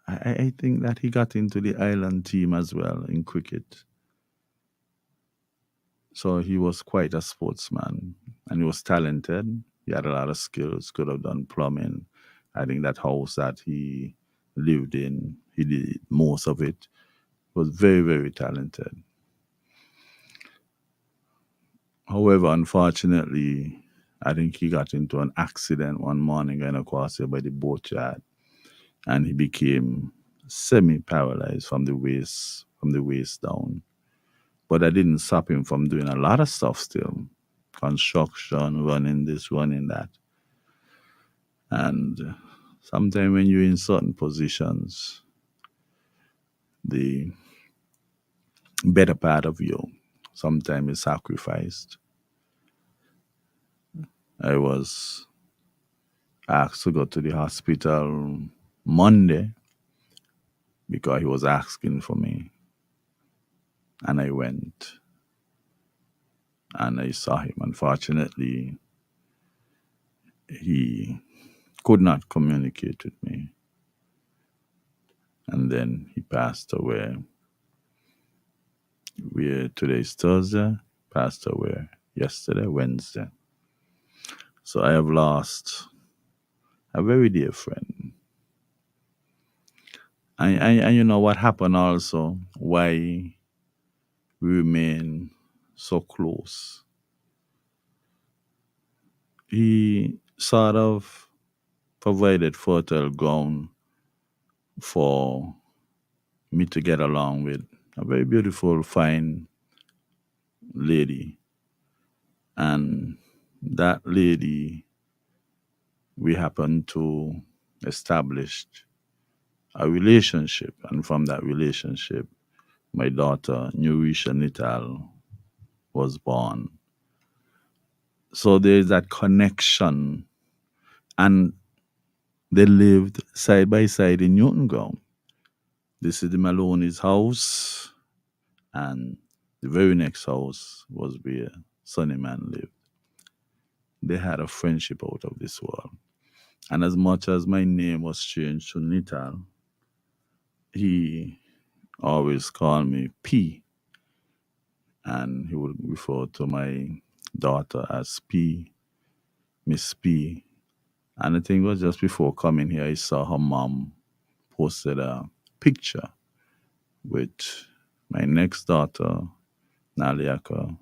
I think that he got into the island team as well in cricket. So he was quite a sportsman, and he was talented. He had a lot of skills, could have done plumbing. I think that house that he lived in, he did most of it. Was very, very talented. However, unfortunately, I think he got into an accident one morning going across here by the boatyard, and he became semi-paralyzed from the waist down. But that didn't stop him from doing a lot of stuff still. Construction, running this, running that. And sometimes when you're in certain positions, the better part of you sometimes is sacrificed. I was asked to go to the hospital Monday because he was asking for me. And I went and I saw him. Unfortunately, he could not communicate with me. And then he passed away. Today's Thursday, passed away yesterday, Wednesday. So I have lost a very dear friend. And you know what happened also, why we remain so close. He sort of provided fertile ground for me to get along with a very beautiful, fine lady. And that lady, we happened to establish a relationship. And from that relationship, my daughter, Newrish Nital, was born. So there's that connection. And they lived side by side in Newton Ground. This is the Maloney's house, and the very next house was where Sonny Man lived. They had a friendship out of this world. And as much as my name was changed to Nital, he always called me P. And he would refer to my daughter as P, Miss P. And I think it was just before coming here, I saw her mom posted a picture with my next daughter, Naliaka,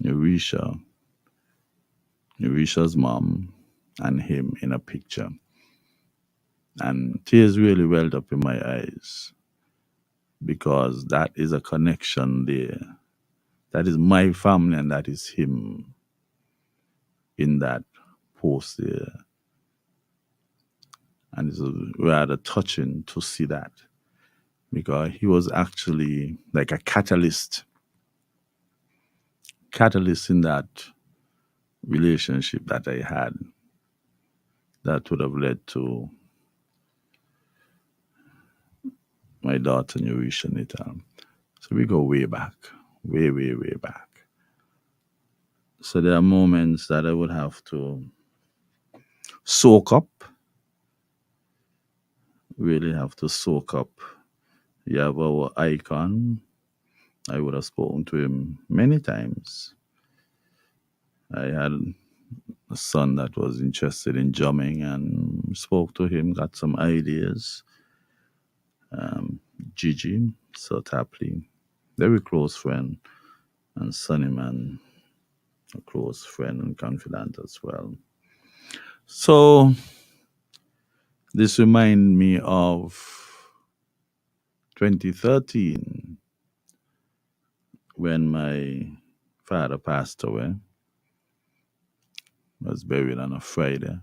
Neurisha's mom, and him in a picture. And tears really welled up in my eyes because that is a connection there. That is my family and that is him in that post there. And it's rather touching to see that because he was actually like a catalyst in that relationship that I had that would have led to my daughter, Newrish Nital. So we go way back, way, way, way back. So there are moments that I would have to soak up, really have to soak up. You have our icon. I would have spoken to him many times. I had a son that was interested in drumming and spoke to him, got some ideas. Gigi, Sir Tapley, very close friend, and Sonny Man, a close friend and confidant as well. So this reminds me of 2013 when my father passed away. Was buried on a Friday,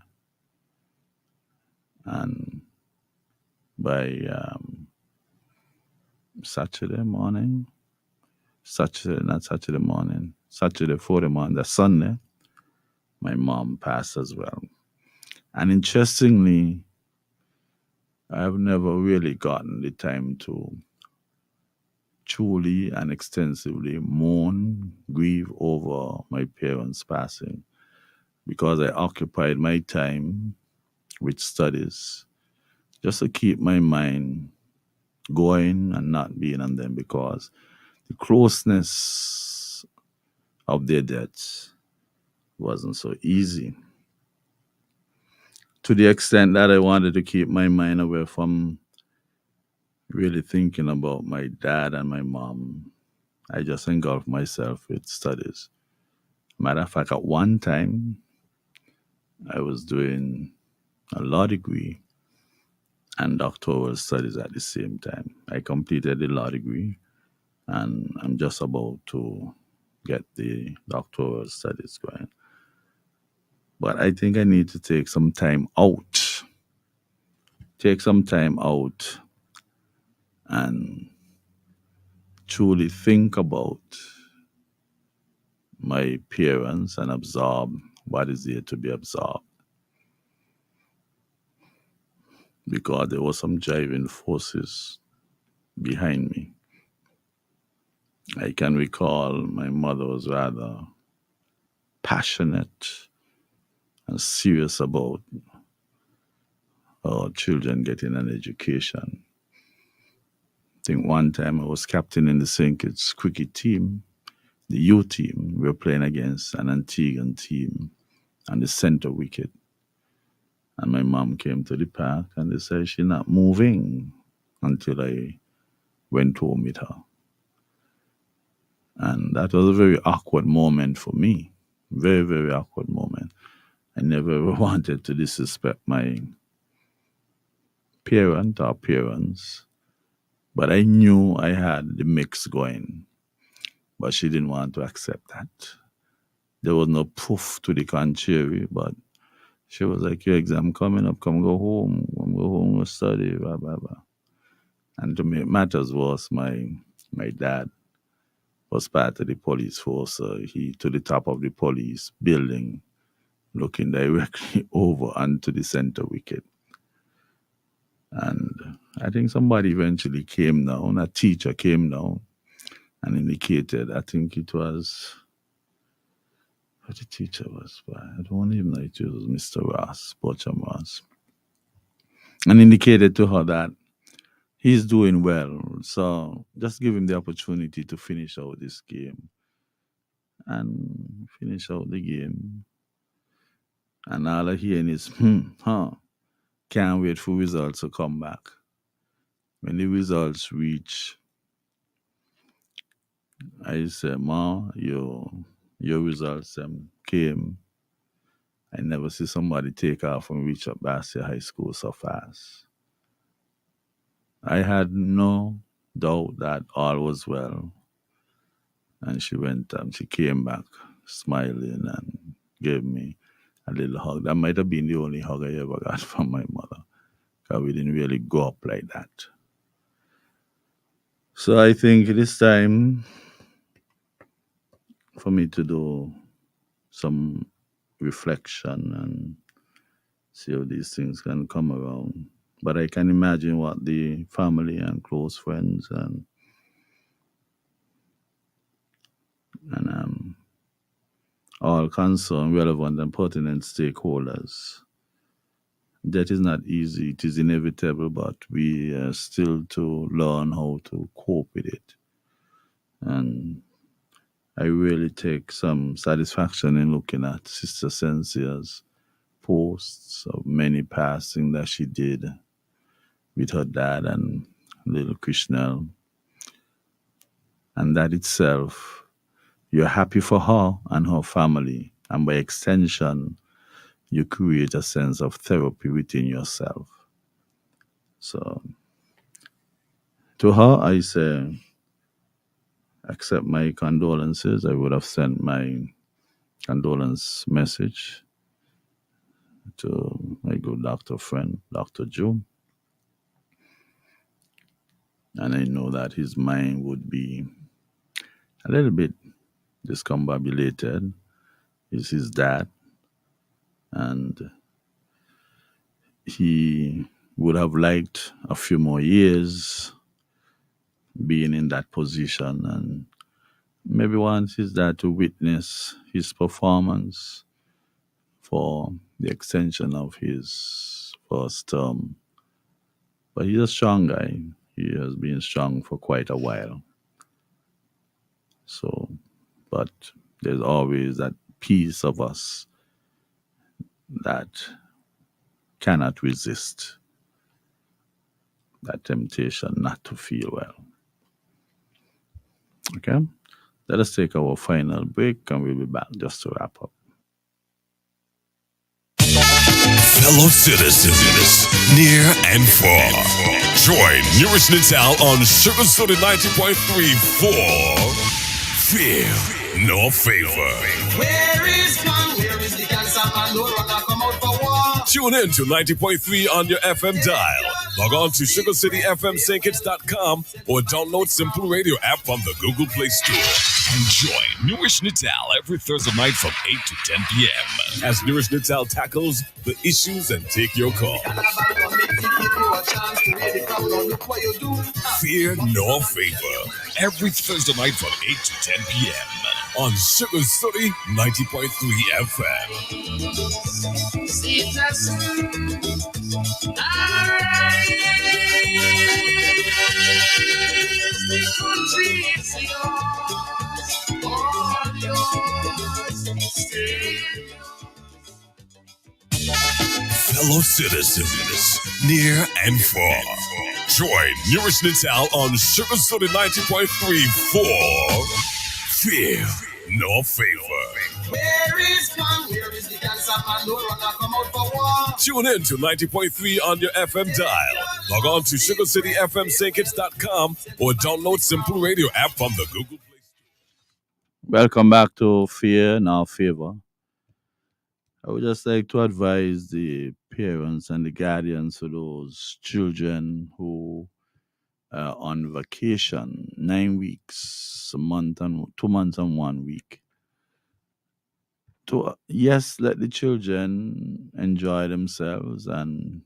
and by Saturday morning, Saturday morning, Saturday for the morning, the Sunday, my mom passed as well. And interestingly, I have never really gotten the time to truly and extensively mourn, grieve over my parents' passing because I occupied my time with studies just to keep my mind going and not being on them because the closeness of their deaths wasn't so easy. To the extent that I wanted to keep my mind away from really thinking about my dad and my mom, I just engulfed myself with studies. Matter of fact, at one time, I was doing a law degree and doctoral studies at the same time. I completed the law degree and I'm just about to get the doctoral studies going. But I think I need to take some time out. And truly think about my parents and absorb what is there to be absorbed. Because there were some driving forces behind me. I can recall my mother was rather passionate and serious about our children getting an education. I think one time I was captain in the St. Kitts cricket team, the U team. We were playing against an Antiguan team on the center wicket. And my mom came to the park and they said she's not moving until I went home with her. And that was a very awkward moment for me. Very, very awkward moment. I never ever wanted to disrespect my parent or parents, but I knew I had the mix going. But she didn't want to accept that. There was no proof to the contrary, but she was like, your exam coming up, come go home, go study, blah, blah, blah. And to make matters worse, my dad was part of the police force. So he to the top of the police building, looking directly over onto the center wicket. And I think somebody eventually came down, a teacher came down and indicated, I think it was, what the teacher was, I don't even know it was Mr. Ross, Bochum Ross, and indicated to her that he's doing well, so just give him the opportunity to finish out this game. And finish out the game. And all I hearing is, can't wait for results to come back. When the results reach, I said, Ma, your results came. I never see somebody take off and reach up Bastia High School so fast. I had no doubt that all was well. And she went and she came back smiling and gave me a little hug. That might have been the only hug I ever got from my mother, because we didn't really go up like that. So I think it is time for me to do some reflection and see how these things can come around. But I can imagine what the family and close friends and all concerned, relevant, and pertinent stakeholders. That is not easy. It is inevitable, but we are still to learn how to cope with it. And I really take some satisfaction in looking at Sister Sensia's posts of many passing that she did with her dad and little Krishnel. And that itself, you're happy for her and her family. And by extension, you create a sense of therapy within yourself. So, to her, I say, accept my condolences. I would have sent my condolence message to my good doctor friend, Dr. Joe. And I know that his mind would be a little bit discombobulated. He's his dad. And he would have liked a few more years being in that position, and maybe wants his dad to witness his performance for the extension of his first term. But he's a strong guy. He has been strong for quite a while. So, but there's always that piece of us that cannot resist that temptation not to feel well. Okay? Let us take our final break and we'll be back just to wrap up. Fellow citizens, near and far, join Newrish Nital on Sugar Soda 90.3 for Fear No Favor. Where is one? Where is the cancer man? No rock come out for war. Tune in to 90.3 on your FM dial. Log on to SugarCityFMSankits.com or download Simple Radio app from the Google Play Store. And join Newrish Nital every Thursday night from 8 to 10 p.m. as Newrish Nital tackles the issues and take your call. Fear no favor. Every Thursday night from 8 to 10 p.m. on Sugar City 90.3 FM. Fellow citizens, near and far, join Newrish Nital on Sugar City 90.3 for Fear No Favor. Where is the cancer man? No runner come out for war. Tune in to 90.3 on your FM dial. Log on to sugarcityfmsankits.com or download Simple Radio app from the Google Play Store. Welcome back to Fear Now Favor. I would just like to advise the parents and the guardians of those children who are on vacation, 9 weeks, a month and 2 months and 1 week. To yes, let the children enjoy themselves and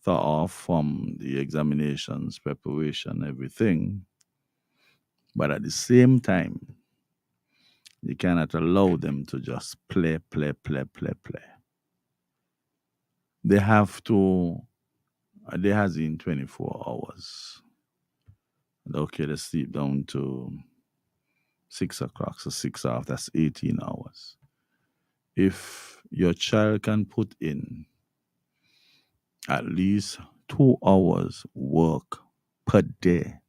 thaw off from the examinations, preparation, everything. But at the same time, you cannot allow them to just play. They have to, they has in 24 hours. Okay, they sleep down to 6 o'clock, so 6 hours, that's 18 hours. If your child can put in at least 2 hours work per day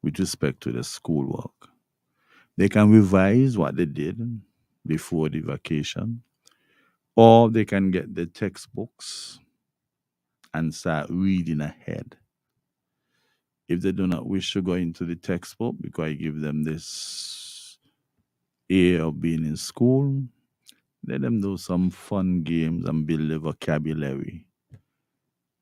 with respect to the schoolwork, they can revise what they did before the vacation, or they can get the textbooks and start reading ahead. If they do not wish to go into the textbook because I give them this air of being in school, let them do some fun games and build their vocabulary.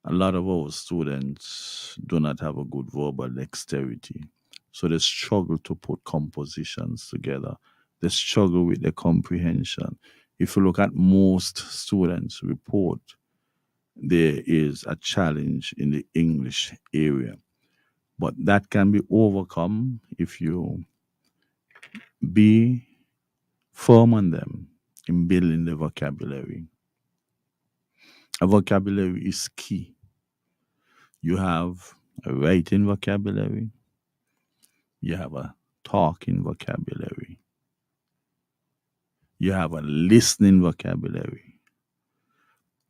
A lot of our students do not have a good verbal dexterity, so they struggle to put compositions together. They struggle with the comprehension. If you look at most students' report, there is a challenge in the English area. But that can be overcome if you be firm on them in building the vocabulary. A vocabulary is key. You have a writing vocabulary, you have a talking vocabulary, you have a listening vocabulary.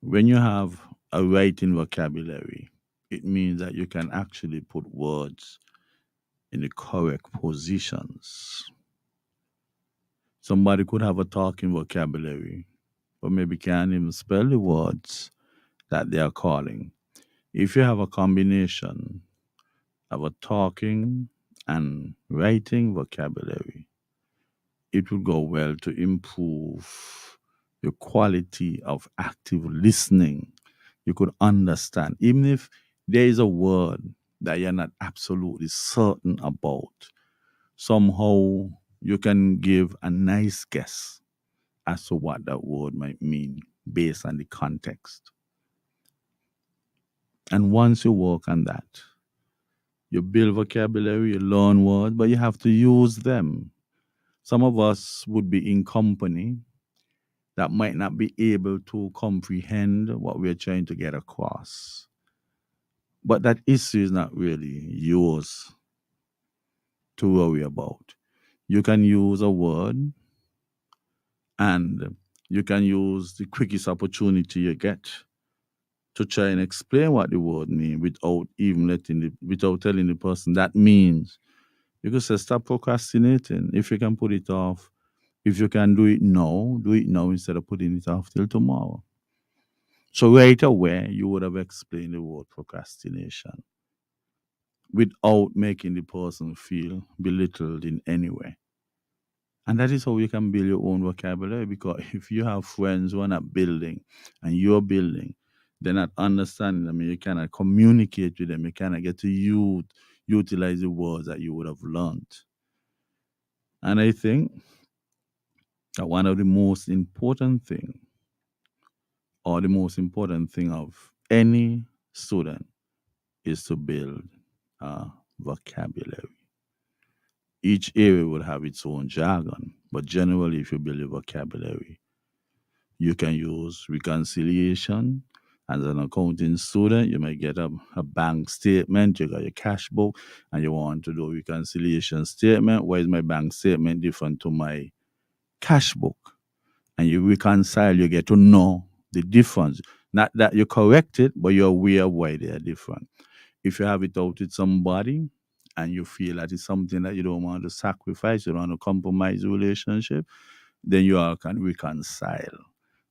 When you have a writing vocabulary, it means that you can actually put words in the correct positions. Somebody could have a talking vocabulary, but maybe can't even spell the words that they are calling. If you have a combination of a talking and writing vocabulary, it will go well to improve the quality of active listening. You could understand, even if there is a word that you're not absolutely certain about, somehow you can give a nice guess as to what that word might mean based on the context. And once you work on that, you build vocabulary, you learn words, but you have to use them. Some of us would be in company that might not be able to comprehend what we're trying to get across. But that issue is not really yours to worry about. You can use a word and you can use the quickest opportunity you get to try and explain what the word means without even without telling the person that means. You could say stop procrastinating. If you can put it off, if you can do it now instead of putting it off till tomorrow. So right away you would have explained the word procrastination without making the person feel belittled in any way. And that is how you can build your own vocabulary, because if you have friends who are not building and you're building, they're not understanding them, and you cannot communicate with them, you cannot get to use utilize the words that you would have learned. And I think that one of the most important thing, or the most important thing of any student, is to build a vocabulary. Each area will have its own jargon, but generally, if you build a vocabulary, you can use reconciliation. As an accounting student, you may get a bank statement, you got your cash book, and you want to do a reconciliation statement. Why is my bank statement different to my cash book? And you reconcile, you get to know the difference. Not that you correct it, but you're aware of why they are different. If you have it out with somebody and you feel that it's something that you don't want to sacrifice, you don't want to compromise the relationship, then you all can reconcile.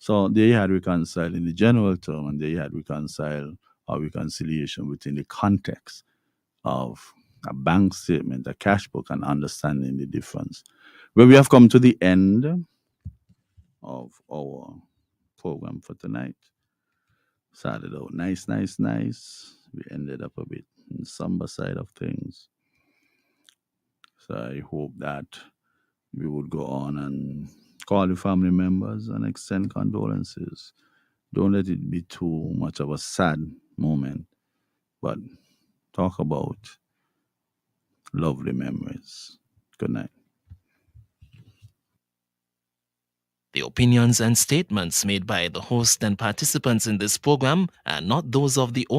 So they had reconcile in the general term, and they had reconcile or reconciliation within the context of a bank statement, a cash book, and understanding the difference. Well, we have come to the end of our program for tonight. Started out nice, nice, nice. We ended up a bit on the somber side of things. So I hope that we would go on and call the family members and extend condolences. Don't let it be too much of a sad moment, but talk about lovely memories. Good night. The opinions and statements made by the host and participants in this program are not those of the owner.